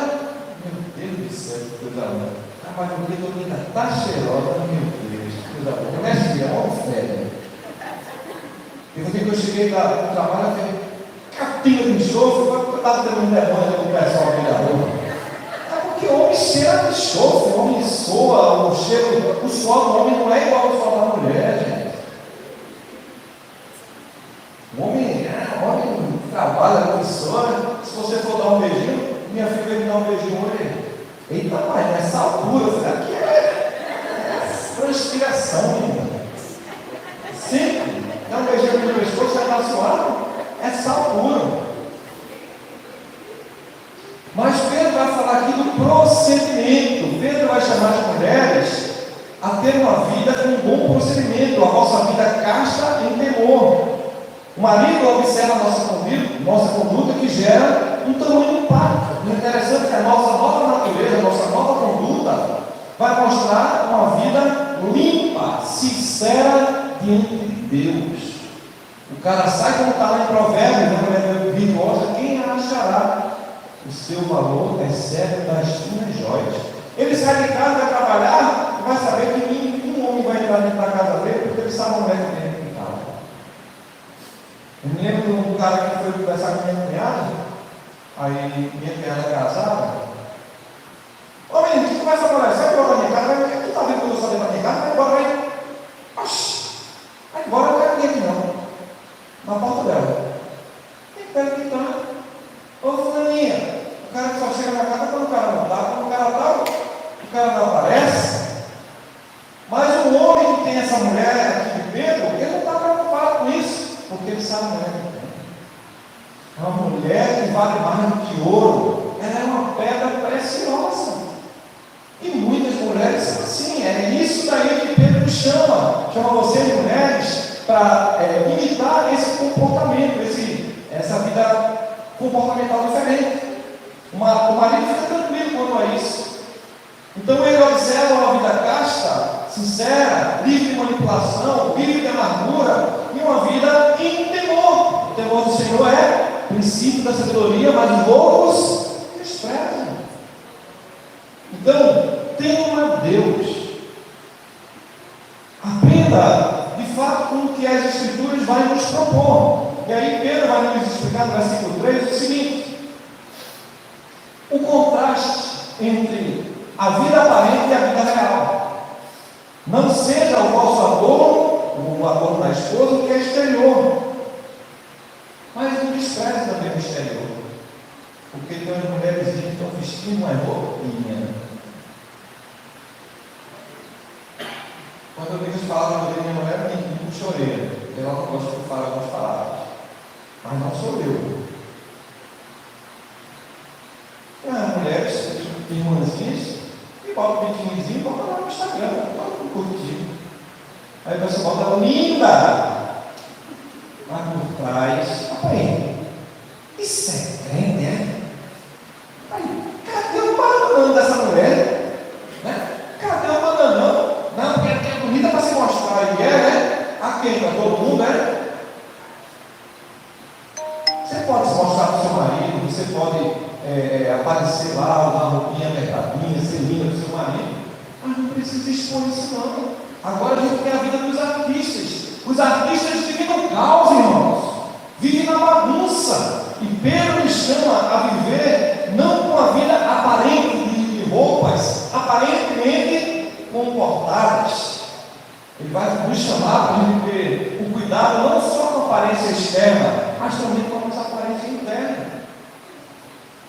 meu Deus do céu, que coisa boa. Rapaz, o dedo ainda está cheirosa, meu Deus, que coisa boa. Começa a virar uma fé. E no dia que eu cheguei lá no trabalho, eu falei: capinha de enxofre, eu estava tendo um demônio com o pessoal aqui da rua. É porque o homem cheira de enxofre, o homem soa, o cheiro, o suor do homem não é igual ao suor da mulher, gente. O homem trabalha com soa. Se você for dar um beijinho, minha filha veio me dar um beijinho hoje. Eita, pai, nessa altura, será que é transpiração, menina? Sempre. Dá um beijinho no pescoço, você está suado. É sal puro. Mas Pedro vai falar aqui do procedimento. Pedro vai chamar as mulheres a ter uma vida com um bom procedimento, a vossa vida casta em temor. O marido observa a nossa conduta, que gera um tamanho impacto. O interessante é que a nossa nova natureza, a nossa nova conduta, vai mostrar uma vida limpa, sincera diante de Deus. O cara sai, como está lá em Provérbios, na mulher virtuosa, quem achará o seu valor excede das suas joias. Ele sai de casa, vai trabalhar, e vai saber que nenhum homem vai entrar dentro da casa dele, porque ele sabe a mulher que tem em casa. Eu me lembro de um cara que foi conversar com minha cunhada, aí minha cunhada é casada. Ô menino, tu começa a falar, sai embora da minha casa, tu está vendo que eu sou dentro da minha casa, vai embora aí. Oxi, vai embora, eu não quero ninguém aqui não. Na porta dela. Quem pega que tá? Ô fulaninha, o cara que só chega na casa quando o cara não está, quando o cara está, o cara não aparece. Mas o homem que tem essa mulher aqui de Pedro, ele não está preocupado com isso, porque ele sabe a mulher que tem. É uma mulher que vale mais do que ouro, ela é uma pedra preciosa. E muitas mulheres são assim, é isso daí que Pedro chama vocês mulheres para imitar esse comportamento, essa vida comportamental diferente. O marido fica tranquilo quanto a isso. Então ele observa uma vida casta, sincera, livre de manipulação, livre de amargura e uma vida em temor. O temor do Senhor é princípio da sabedoria, mas os loucos desprezam. Então, tema a Deus. Aprenda de fato com o que as Escrituras vão nos propor. E aí Pedro vai nos explicar no versículo 3 o seguinte: o contraste entre a vida aparente e a vida real. Não seja o vosso adorno, o adorno da esposa, que é exterior, mas não despreze também o exterior, porque tem as mulheres que estão vestindo uma roupinha. Quando eu vejo falar da minha mulher, me choreira. Ela não gosta de falar algumas palavras. Mas não sou eu. Tem as mulheres, irmãzinhas, e bota o biquinizinho e bota lá no Instagram, bota no curtir. Aí você bota ela linda. Mas por trás, aprende. Isso é crente, é? Aí, cadê o padrão dessa mulher? Né? existe por isso, não. Agora a gente tem a vida dos artistas. Os artistas vivem no caos, irmãos. Vivem na bagunça. E Pedro nos chama a viver não com a vida aparente de roupas, aparentemente comportadas. Ele vai nos chamar para a gente ter o cuidado não só com a aparência externa, mas também com a nossa aparência interna.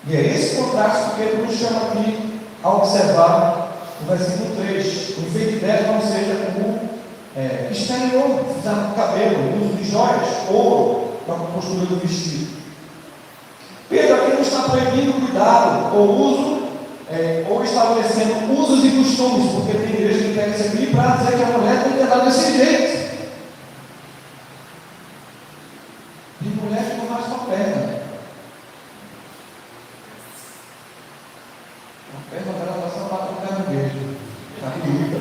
E é esse contraste que Pedro nos chama aqui a observar no versículo 3. O enfeite interno não seja como exterior, usar no cabelo, uso de joias, ouro, para a postura do vestido. Pedro aqui não está proibindo cuidado ou uso, ou estabelecendo usos e costumes, porque tem igreja que quer isso aqui para dizer que a mulher tem que andar desse jeito. De mulher que não raspa a perna. A perna dela está só para o caranguejo, na ferida,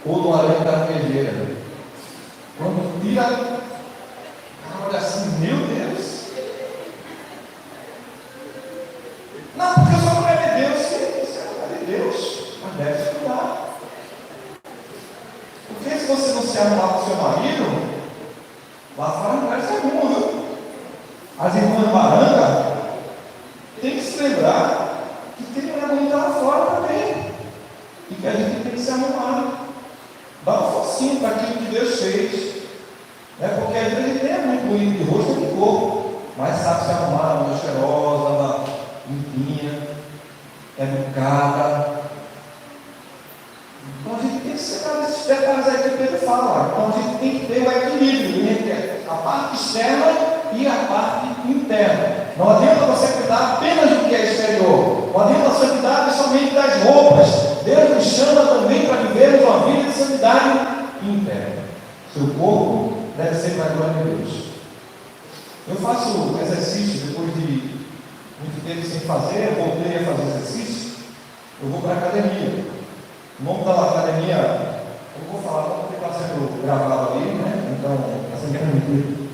ou no aranha da caranguejeira. Quando tira, olha assim, meu Deus. Não, porque eu sou mulher de Deus. Sim, você é mulher de Deus, mas deve estudar. Porque se você não se arrumar com seu marido, lá fora a mulher se arruma, viu? As irmãs Baranga tem que se lembrar que tem mulher bonita lá fora também. E que a gente tem que se arrumar. Dá um focinho para aquilo que Deus fez. Porque às vezes a gente é muito bonito de rosto e de corpo, mas sabe se arrumar, anda cheirosa, anda limpinha, educada. Então a gente tem que separar esses detalhes aí que o Pedro fala. Então a gente tem que ter o equilíbrio entre a parte externa e a parte interna. Não adianta você cuidar apenas do que é exterior. Não adianta você cuidar somente das roupas. Deus nos chama também para vivermos uma vida de santidade interna. Seu corpo deve ser para a glória de Deus. Eu faço exercício depois de muito tempo sem fazer, eu voltei a fazer exercício, eu vou para a academia. O nome da academia, eu vou falar porque está sendo gravado ali, né? Então, está sendo permitido.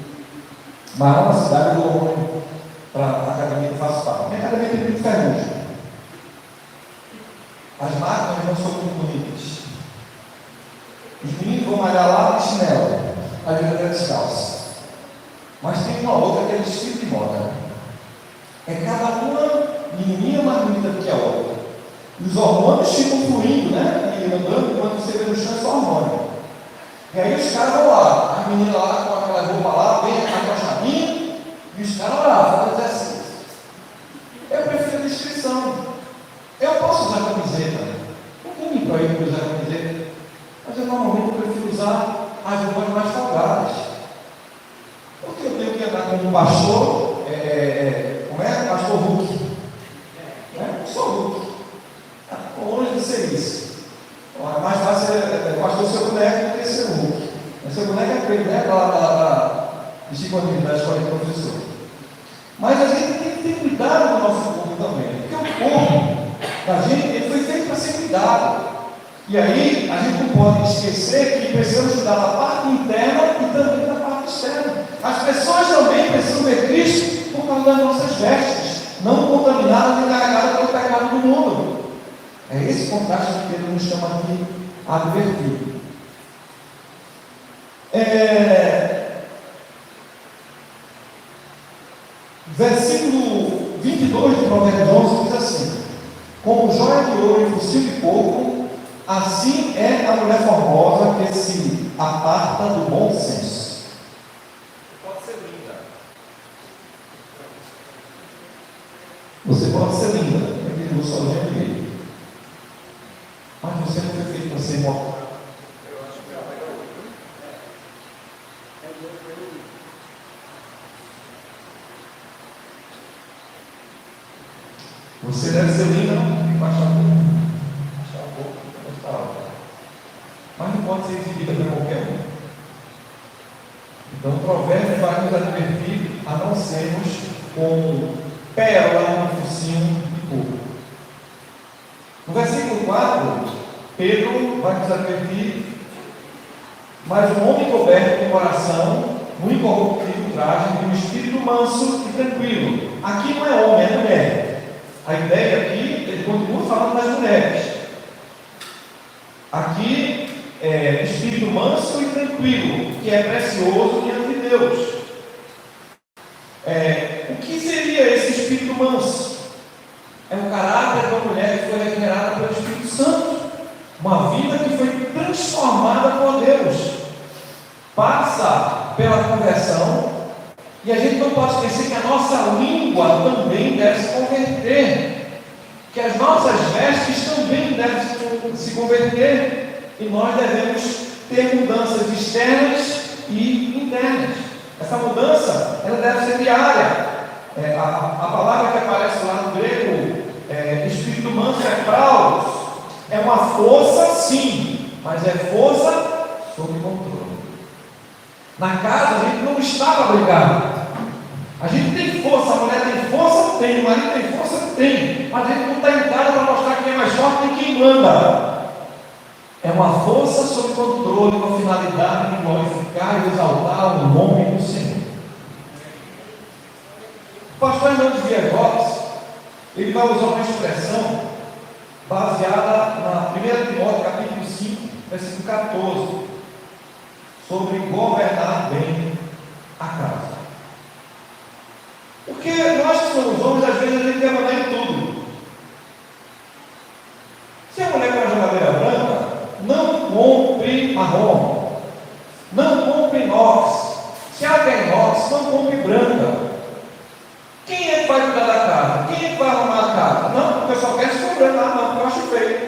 Mas lá na cidade eu vou para a academia que faço parte. Minha academia tem muito ferrugem. As máquinas não são muito bonitas. Os meninos vão malhar lá de chinelo, às vezes até descalço. Mas tem uma outra que é de estilo de moda. É cada uma menininha mais bonita do que a outra. E os hormônios ficam fluindo, né? E andando, quando você vê no chão é só hormônio. E aí os caras vão lá, as meninas lá com aquela roupa lá, bem acochadinha, e os caras lá, fazendo exercício. Eu prefiro a descrição. Eu posso usar camiseta. Ninguém me proíbe de usar camiseta. Mas eu normalmente prefiro usar as roupas mais folgadas. Porque eu tenho que andar como um pastor, como é? Pastor Hulk. Não sou Hulk. Estou longe de ser isso. É mais fácil pastor seu boneco do que ser Hulk. Seu boneco é feito, né? Da escola de professor. Mas a gente tem que ter cuidado com o nosso corpo também. Porque o corpo da gente ele foi feito para ser cuidado. E aí a gente não pode esquecer que precisamos cuidar da parte interna e também da parte externa. As pessoas também precisam ver Cristo por causa das nossas vestes, não contaminadas e carregadas pelo pecado do mundo. É esse contraste que Pedro nos chama aqui a advertir. Versículo 22 de Provérbios 11 diz assim: como joia de ouro e focinho de coco, assim é a mulher formosa que se aparta do bom senso. Pode ser linda. Você pode ser linda, porque eu sou gente, mas você não foi feito para ser morta. Você deve ser linda, não tem que baixar a boca, mas não pode ser exibida para qualquer um. Então o provérbio vai nos advertir a não sermos com pérola no focinho de coco. No versículo 4, Pedro vai nos advertir: mas um homem coberto com coração, no incorruptível traje de um espírito manso e tranquilo. Aqui não é homem, é mulher. A ideia aqui, ele continua falando das mulheres. Aqui é espírito manso e tranquilo, que é precioso diante de Deus. O que seria esse espírito manso? É o caráter da mulher que foi regenerada pelo Espírito Santo. Uma vida que foi transformada por Deus. Passa pela conversão. E a gente não pode esquecer que a nossa língua também deve se converter. Que as nossas vestes também devem se converter. E nós devemos ter mudanças externas e internas. Essa mudança, ela deve ser diária. A palavra que aparece lá no grego, espírito manso é praus, é uma força sim, mas é força sob controle. Na casa a gente não estava brigado. A gente tem força, a mulher tem força, tem, o marido tem força, tem, mas a gente não está em casa para mostrar quem é mais forte e quem manda. É uma força sob controle, com a finalidade de glorificar e exaltar o nome do Senhor. O pastor Hernandes Dias Lopes, ele vai usar uma expressão baseada na 1 Timóteo capítulo 5, versículo 14, sobre governar bem a casa. Porque nós que somos homens, às vezes a gente quer mandar em tudo. Se a mulher com a geladeira branca, não compre marrom, não compre inox. Se ela quer inox, não compre branca. Quem é que vai cuidar da casa? Quem é que vai arrumar a casa? Não, porque eu só quero escolher branca, não, porque eu acho feio.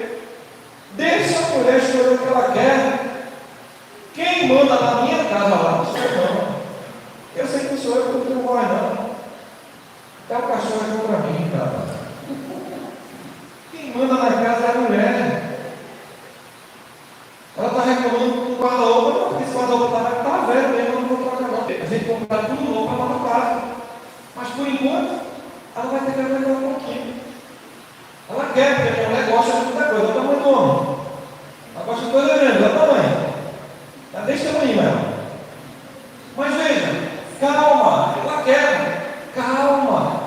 Deixa a mulher escolher o que ela quer. Quem manda na minha casa lá? Sou eu não. Eu sei que sou eu que não vai não. Até o cachorro é contra mim, cara. Quem manda na casa é a mulher. Ela está reclamando com o guarda-roupa, não, porque esse guarda-roupa está velho mesmo, eu não vou trocar não. A gente compra tudo novo para lavar casa. Mas por enquanto, ela vai ter que arranjar um pouquinho. Ela quer, porque a mulher gosta de muita coisa, olha o tamanho do homem. Ela gosta de coisa grande, olha o tamanho. Ela deixa o tamanho ela. Mas veja, calma, ela quer, calma.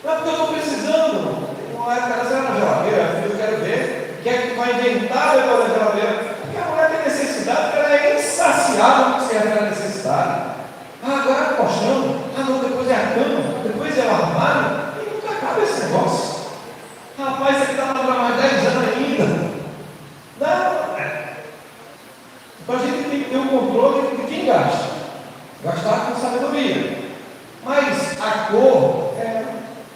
Não é porque eu estou precisando. Uma época ela era na geladeira, eu quero ver. Que é que vai inventar depois da geladeira? Porque a mulher tem necessidade, porque ela é insaciável no que se refere à necessidade. Agora é o colchão, não, depois é a cama, depois é o armário, e nunca acaba esse negócio. Rapaz, isso aqui está lá para mais 10 anos ainda. Não. Então a gente tem que ter o controle de quem gasta. Gastar com sabedoria. Mas a cor,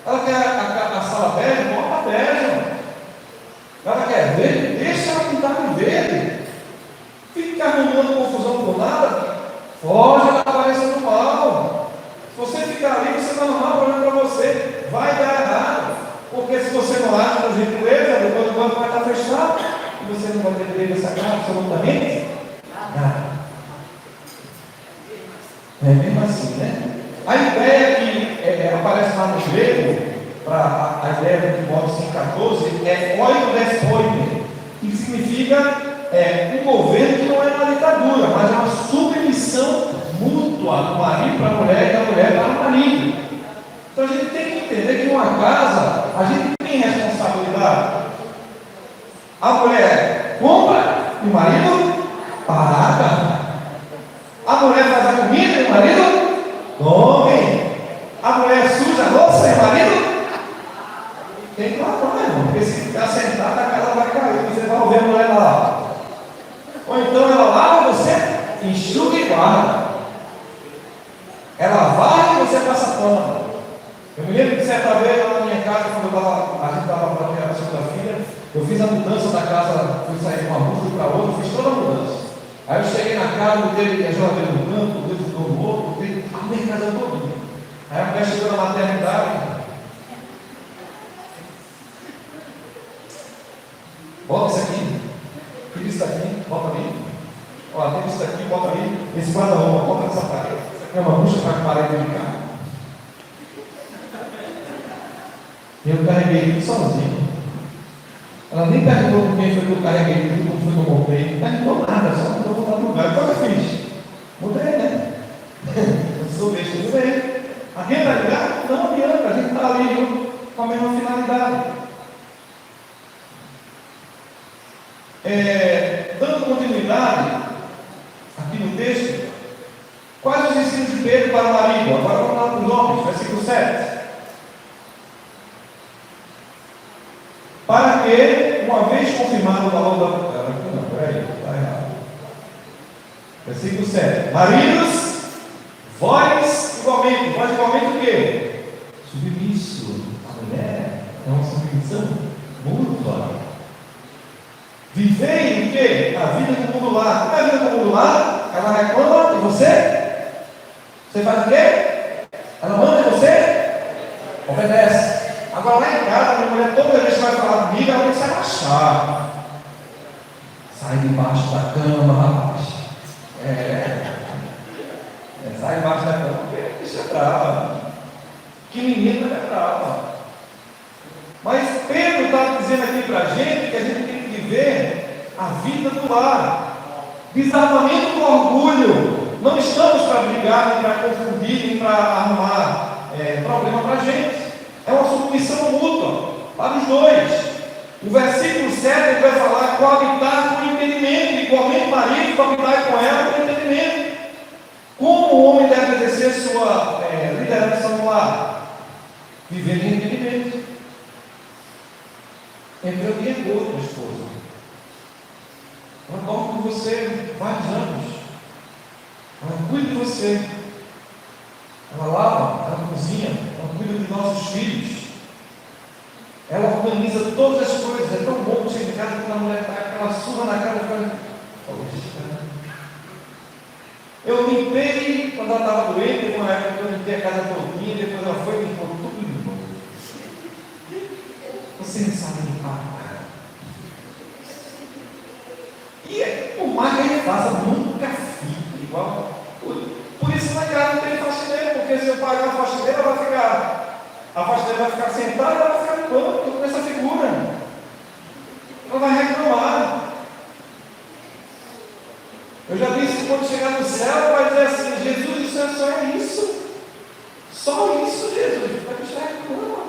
ela quer a sala bege, bota bege. Ela quer verde, deixa ela pintar com verde. Fica arrumando confusão por nada, foge da aparência do mal. Se você ficar ali, você vai arrumar um problema para você. Vai dar errado. Porque se você não acha no jeito dele, depois o banco vai estar fechado. E você não vai ter direito a sacar absolutamente nada. É mesmo assim, né? A ideia que aparece lá no grego, para a ideia do Timóteo 5,14, é oikodespoide, que significa um governo que não é uma ditadura, mas é uma submissão mútua do marido para a mulher e da mulher para o marido. Então a gente tem que entender que numa casa a gente tem responsabilidade. A mulher compra e o marido paga. A mulher faz a comida e o marido come. A mulher suja a louça e o marido tem que lavar, irmão, porque se ficar sentado a casa vai cair. Você vai ouvir a mulher lá. Ou então ela lava, você enxuga e guarda. Ela varre e você passa pano. Eu me lembro que certa vez lá na minha casa, quando a gente estava para a minha segunda filha, eu fiz a mudança da casa, fui sair de uma rua, fui para outra, fiz toda a mudança. Aí eu cheguei na casa, botei a geladeira no canto, botei o fogão no outro, botei a minha casa toda. Aí a mulher chegou na maternidade. Bota isso aqui, tira isso daqui, bota ali. Ó, tem isso daqui, bota ali. Esse guarda-roupa, bota nessa parede. Isso aqui é uma bucha para a parede de carro. Eu carreguei tudo sozinho. Ela nem perguntou por quem foi que eu carreguei tudo, como foi que eu comprei. Não perguntou nada, só mandou voltar no lugar. Então eu fiz. Mudei, né? Eu sou besta, mudei. Alguém está ligado? Não adianta, a gente está ali junto com a mesma finalidade. Dando continuidade aqui no texto, quais os ensinos de Pedro para o marido? Agora vamos lá para os homens, versículo 7. Para que, uma vez confirmado o valor da... Não, peraí, está errado. Versículo 7. Maridos, vós igualmente o quê? Submisso. A mulher é uma submissão mútua. Vivei o quê? A vida do mundo lá. Como é a vida do mundo lá? Ela reclama de você. Você faz o quê? Ela manda de você? Obedece. Agora lá em casa, minha mulher toda vez que vai falar comigo, ela tem que se agachar. Sai debaixo da cama, rapaz. Sai debaixo da cama, porque isso é brava. Que menina é brava. Mas Pedro está dizendo aqui para a gente que a gente tem que viver a vida do lar. Desarmamento do orgulho. Não estamos para brigar, nem para confundir, nem para arrumar problema para a gente. É uma submissão mútua para os dois. O versículo 7 ele vai falar coabitar com entendimento, igualmente o marido coabitar com ela com entendimento. Como o homem deve exercer sua liderança no lar? Viver em entendimento. Entre o dia e o outro, esposa. Ela dorme com você vários anos. Ela cuida de você. Ela lava, ela cozinha, ela cuida dos nossos filhos. Ela organiza todas as coisas. É tão bom você em casa quando a mulher está com aquela surra na cara e fala: eu limpei quando ela estava doente, teve uma época que eu limpei a casa todinha, depois ela foi e limpou tudo de novo. Você não sabe limpar, cara. E por mais que a gente faça, nunca fica igual. Por isso na casa não tem faxineiro, porque se eu pagar a faxineira, a faxineira vai ficar sentada, ela vai ficar no banco, com essa figura. Ela vai reclamar. Eu já disse que quando chegar no céu, vai dizer assim: Jesus, isso é só isso. Só isso, Jesus. Vai deixar reclamar.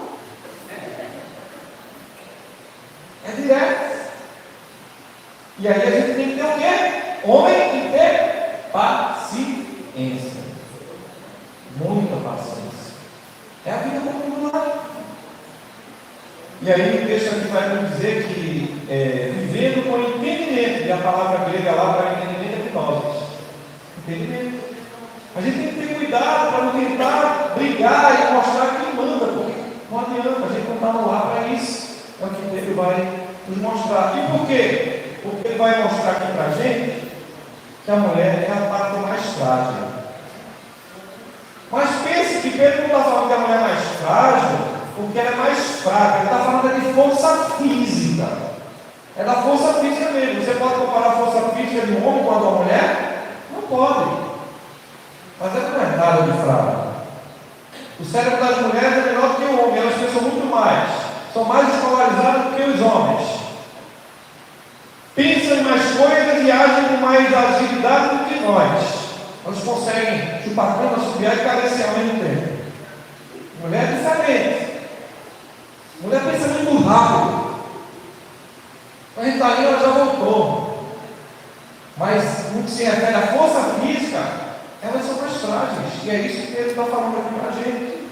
É direto. E aí a gente tem que ter o quê? Homem tem que ter paciência. Muita paciência. É a vida como lá. E aí o texto aqui vai nos dizer que vivendo com entendimento, e a palavra grega lá para entendimento é gnoses. Entendimento. A gente tem que ter cuidado para não tentar brigar e mostrar quem manda, porque não adianta, a gente não está no lar para isso. É o que ele vai nos mostrar. E por quê? Porque ele vai mostrar aqui para a gente que a mulher é a parte mais frágil. Mas pense que Pedro não está falando que a mulher é mais frágil, porque ela é mais fraca. Ele está falando de força física. É da força física mesmo. Você pode comparar a força física de um homem com a de uma mulher? Não pode. Mas ela não é nada de fraca. O cérebro das mulheres é menor do que o homem. Elas pensam muito mais. São mais escolarizadas do que os homens. Pensam em mais coisas e agem com mais agilidade do que nós. Elas conseguem chupar cana, assobiar e cabecear ao mesmo tempo. Mulher é diferente. Mulher pensa muito rápido. Quando a gente está ali, ela já voltou. Mas no que se refere à força física, elas são mais frágeis. E é isso que ele está falando aqui para a gente.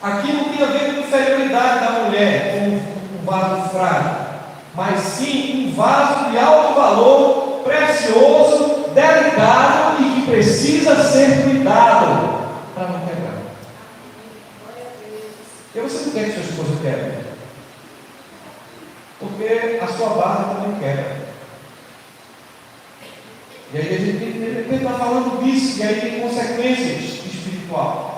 Aqui não tem a ver com a inferioridade da mulher, com um vaso frágil, mas sim um vaso de alto valor, precioso, delicado e que precisa ser cuidado para não quebrar. E você não quer que sua esposa quebre, porque a sua base também quebra. E aí a gente está falando disso, e aí tem consequências espirituais.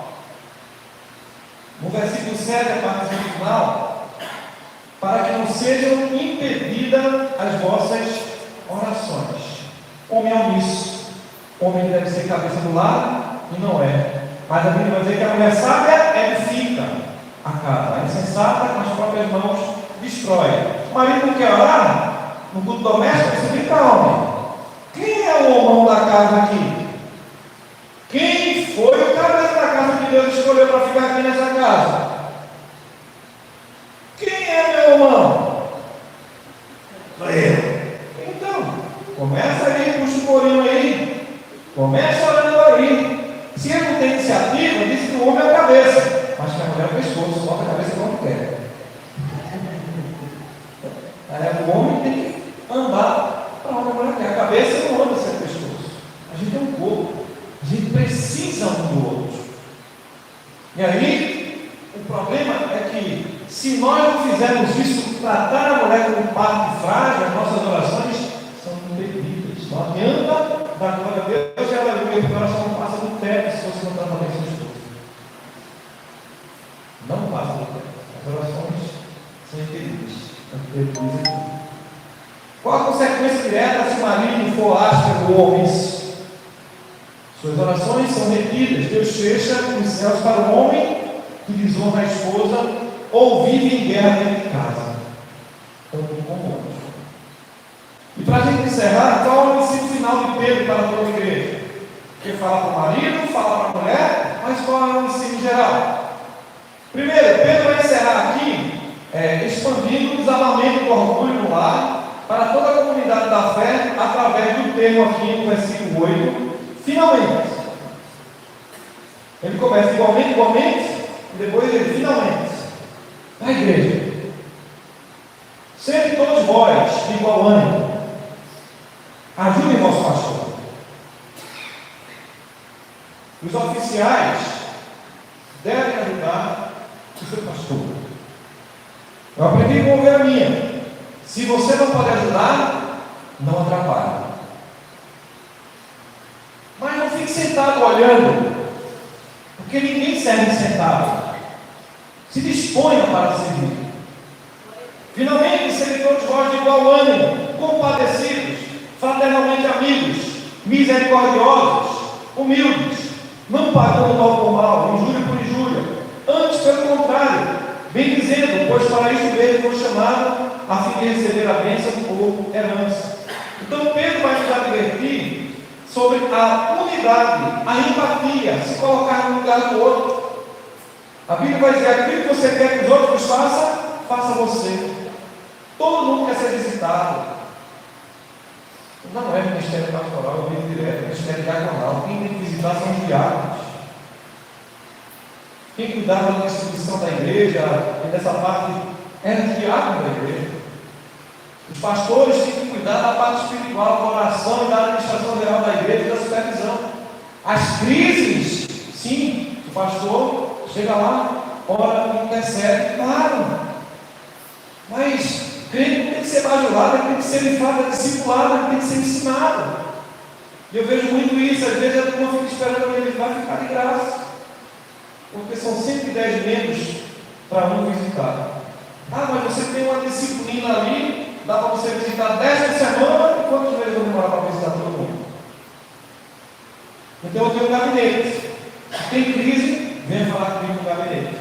No versículo 7, a parte final, para que não sejam impedidas as vossas orações. Homem é omisso. Homem deve ser cabeça do lar e não é. Mas a Bíblia vai dizer que a mulher sábia edifica a casa. A insensata, com as próprias mãos, destrói. O marido não quer orar? No culto doméstico, você fica homem. Quem é o homão da casa aqui? Quem foi o cabeça da casa que Deus escolheu para ficar aqui nessa casa? Quem é meu irmão? O homem tem que andar para onde a mulher quer. A cabeça não anda sem pescoço. A gente é um corpo. A gente precisa um do outro. E aí, o problema é que, se nós não fizermos isso, tratar a mulher como parte frágil, as nossas orações são imbebidas. Não adianta dar glória a Deus e ela ver que o coração não passa do teto se você não está fazendo essas coisas. Não passa do teto. As orações são imbebidas. Qual a consequência direta se o marido for áspero ou omisso? Suas orações são retidas. Deus fecha os céus para o homem que desonra a esposa ou vive em guerra dentro de casa. Então, como outro. E para a gente encerrar, qual é o ensino final de Pedro para toda a igreja? Porque fala para o marido, fala para a mulher, mas qual é o ensino geral? Primeiro, Pedro vai encerrar aqui, expandindo o desarmamento do orgulho no lar para toda a comunidade da fé, através do termo aqui no versículo 8. Finalmente. Ele começa igualmente, e depois ele finalmente. A igreja. Sede todos vós de igual ânimo. Ajudem vosso pastor. Os oficiais devem ajudar o seu pastor. Eu aprendi com ovelha minha. Se você não pode ajudar, não atrapalhe. Mas não fique sentado olhando, porque ninguém serve sentado. Se disponha para servir. Finalmente, sede todos vós de igual ânimo, compadecidos, fraternalmente amigos, misericordiosos, humildes, não pagando mal por mal, injúria por injúria, antes pelo contrário, bem dizendo, pois para isso mesmo foi chamado, a fim de receber a bênção por herança. Então Pedro vai nos advertir sobre a unidade, a empatia, se colocar no lugar do outro. A Bíblia vai dizer: aquilo que você quer que os outros façam, faça você. Todo mundo quer ser visitado. Não é ministério pastoral, eu vivo direto, é ministério diaconal. Quem tem que visitar são os diáconos. Quem cuidava da instituição da igreja, e dessa parte, era os diáconos da igreja. Os pastores têm que cuidar da parte espiritual, da oração e da administração geral da igreja e da supervisão. As crises, sim, o pastor chega lá, ora, intercede, claro. Mas crente tem que ser bajulado, tem que ser levado, discipulado, tem que ser ensinado. E eu vejo muito isso, às vezes a turma fica esperando que ele vai ficar de graça. Porque são 110 membros para um visitar. Ah, mas você tem uma disciplina ali, dá para você visitar 10 por semana, e quantos vezes eu vou demorar para visitar todo mundo? Então eu tenho um gabinete. Se tem crise, venha falar comigo no gabinete.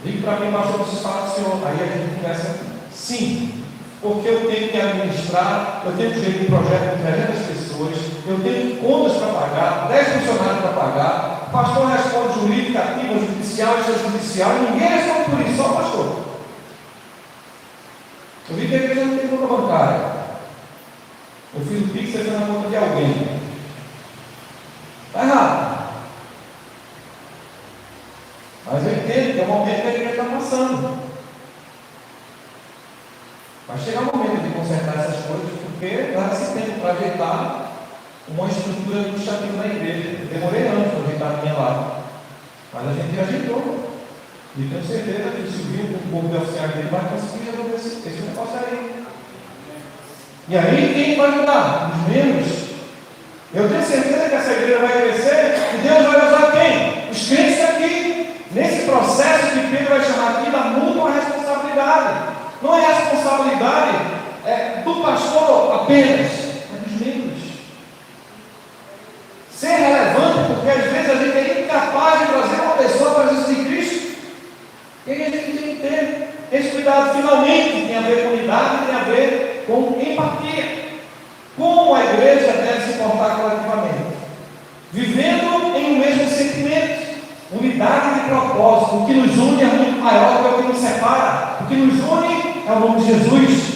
Ligue para mim, pastor, vocês falam do senhor. Aí a gente conversa aqui. Sim, porque eu tenho que administrar, eu tenho que gerir um projeto com 300 pessoas, eu tenho contas para pagar, 10 funcionários para pagar, o pastor responde jurídica, ativa, judicial, extrajudicial, ninguém responde por isso, só o pastor. Eu vi que a igreja não tem conta bancária. Eu fiz o Pix, você fez na conta de alguém. Está errado. Mas eu entendo que é o momento que a igreja está passando. Vai chegar o momento de consertar essas coisas, porque dá esse tempo para ajeitar uma estrutura administrativa da igreja. Eu demorei anos para ajeitar a minha lá. Mas a gente ajeitou. E tenho certeza que o Silvio, com o povo de oficiais dele, vai conseguir resolver esse negócio aí. E aí, quem vai ajudar? Os membros. Eu tenho certeza que essa igreja vai crescer e Deus vai usar quem? Os crentes aqui. Nesse processo que Pedro vai chamar aqui da mútua responsabilidade. Não é responsabilidade do pastor apenas, é dos membros. Ser relevante, porque às vezes a gente é incapaz de trazer uma pessoa para Jesus de Cristo. E aí a gente tem que ter esse cuidado. Finalmente tem a ver com unidade, tem a ver com empatia. Como a igreja deve se portar coletivamente? Vivendo em um mesmo sentimento. Unidade de propósito. O que nos une é muito maior do que o que nos separa. O que nos une é o nome de Jesus.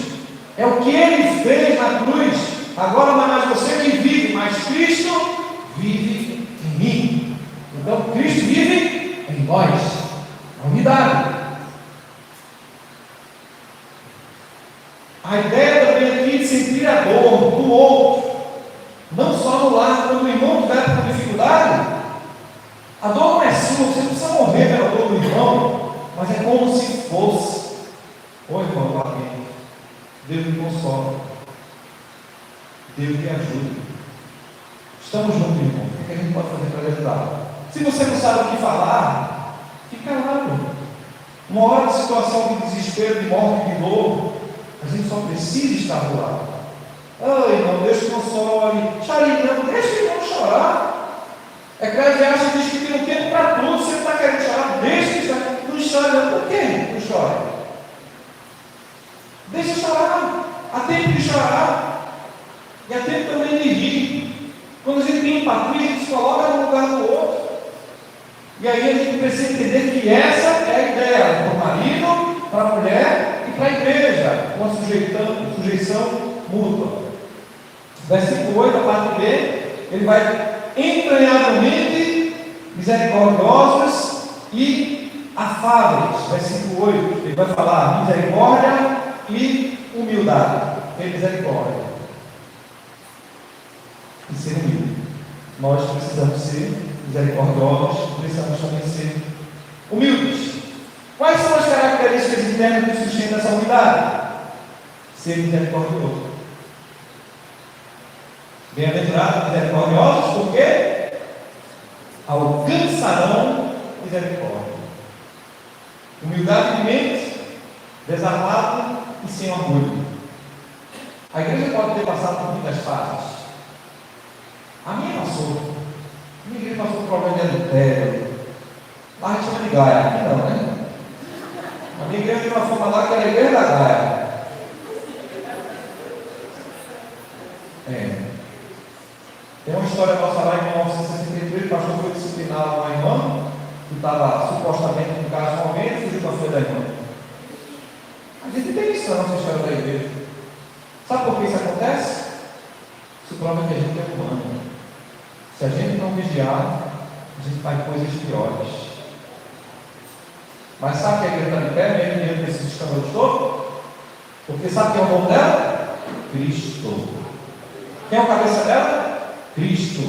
É o que Ele fez na cruz. Agora não é mais você que vive, mas Cristo vive em mim. Então Cristo vive em nós. A unidade. A ideia também aqui de sentir a dor do outro, não só no lar, quando o irmão estiver com dificuldade, a dor não é sua, você não precisa morrer pela dor do irmão, mas é como se fosse. Ô irmão, amém. Deus me consola, Deus me ajuda. Estamos juntos, irmão. O que a gente pode fazer para ajudar? Se você não sabe o que falar, fica lá. Uma hora de situação de desespero, de morte, de dor, a gente só precisa estar do lado. Ai, irmão, Deus te console. Chore, não, deixa o irmão chorar. Eclesiastes diz que tem um tempo para tudo. Você está querendo chorar, deixa ele chorar. Não chore, não. Por que não chora? Deixa chorar. Há tempo de chorar. E há tempo também de rir. Quando a gente tem empatia, a gente se coloca no lugar do outro. E aí a gente precisa entender que essa é a ideia para o marido, para a mulher e para a igreja, uma sujeição mútua. Versículo 8, a parte B, ele vai entranhavelmente misericordiosos e afáveis. Versículo 8, ele vai falar misericórdia e humildade. Tem misericórdia e ser humilde. Nós precisamos ser misericordiosos, precisamos também ser humildes. Quais são as características internas que sustentam essa humildade? Ser misericordioso. Bem-aventurados misericordiosos, porque alcançarão misericórdia. Humildade de mente, desarmado e sem orgulho. A igreja pode ter passado por muitas fases. A minha passou. A minha igreja passou por problema de adultério. Lá a gente chama de Gaia, aqui não, né? A minha igreja tem uma forma lá que era a igreja da Gaia. Tem uma história nossa lá em 1963, o pastor foi disciplinar uma irmã que estava supostamente no caso momento e fugiu para a folha da irmã. A gente tem isso na nossa história da igreja. Sabe por que isso acontece? Isso prova que a gente é humano. Se a gente não vigiar, a gente faz coisas piores. Mas sabe que a igreja está de pé, mesmo diante desses escândalos todos? Porque sabe quem é o nome dela? Cristo. Quem é o cabeça dela? Cristo.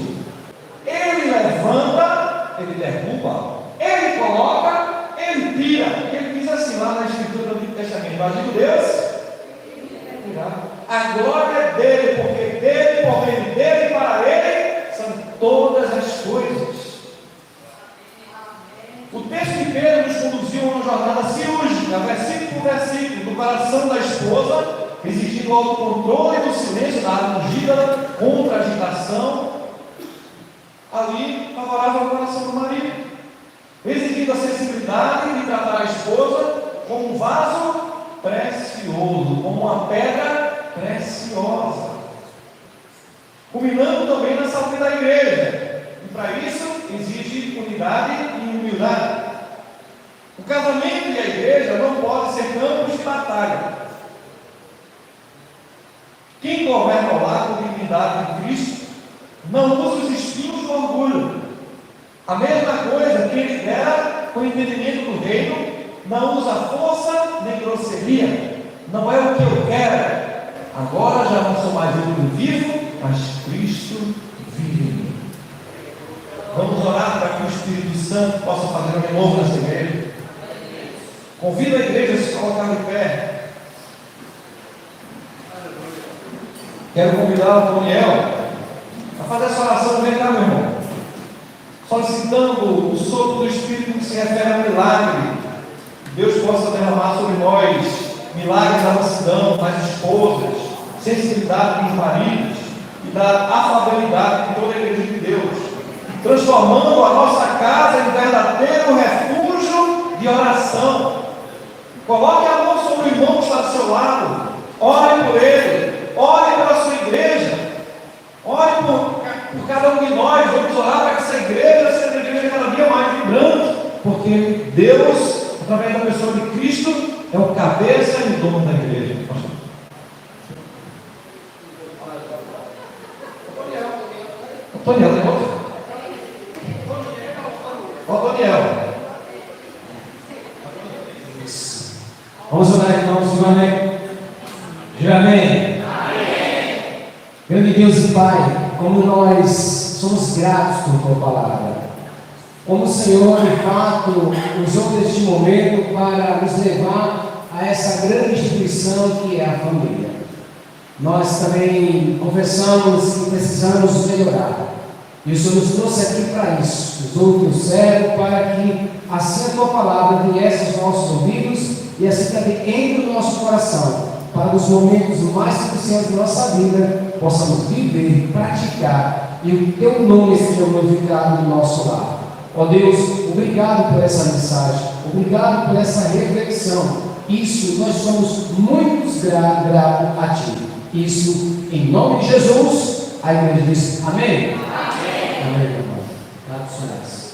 Ele levanta, ele derruba, ele coloca, ele tira. Ele diz assim lá na Escritura do Antigo Testamento: agindo Deus, a glória é dele, porque dele, por meio dele e para ele são todas as coisas. O texto de Pedro nos conduziu a uma jornada cirúrgica, versículo por versículo, do coração da esposa, exigindo o autocontrole do silêncio da ungida contra a agitação, ali favorável ao coração do marido, exigindo a sensibilidade de tratar a esposa como um vaso precioso, como uma pedra preciosa, culminando também na saúde da igreja. E para isso exige unidade e humildade. O casamento e a igreja não podem ser campos de batalha. Quem governa o lar com dignidade de Cristo não usa os espinhos do orgulho. A mesma coisa, quem lidera com o entendimento do reino não usa força nem grosseria. Não é o que eu quero. Agora já não sou mais eu que vivo, mas Cristo vive em mim. Vamos orar para que o Espírito Santo possa fazer um renovo nessa igreja. Convido a igreja a se colocar de pé. Quero convidar o Daniel a fazer essa oração. Vem cá, meu irmão. Solicitando o sopro do Espírito que se refere a milagre. Deus possa derramar sobre nós milagres da mansidão, das esposas, sensibilidade dos maridos e da afabilidade de toda a igreja de Deus, transformando a nossa casa em verdadeiro refúgio de oração. Coloque a mão sobre o irmão que está do seu lado, ore por ele, ore pela sua igreja, ore por cada um de nós. Vamos orar para que essa igreja seja uma igreja cada dia mais vibrante, porque Deus, através da pessoa de Cristo, é o cabeça e o dono da igreja. Daniel, tem outro? Ó, Daniel. Vamos orar então, Senhor, né? Deus e Pai, como nós somos gratos por Tua palavra. Como o Senhor, de fato, usou este momento para nos levar a essa grande instituição que é a família. Nós também confessamos que precisamos melhorar. E o Senhor nos trouxe aqui para isso. Usou o Teu servo para que assim a Tua palavra viesse aos nossos ouvidos e assim também entre no nosso coração, para nos momentos mais cruciais da nossa vida, possamos viver, praticar e o Teu nome seja glorificado no nosso lar. Ó Deus, obrigado por essa mensagem, obrigado por essa reflexão. Isso nós somos muito gratos a Ti. Isso em nome de Jesus. A igreja diz amém. Amém, irmão. Graças a Deus.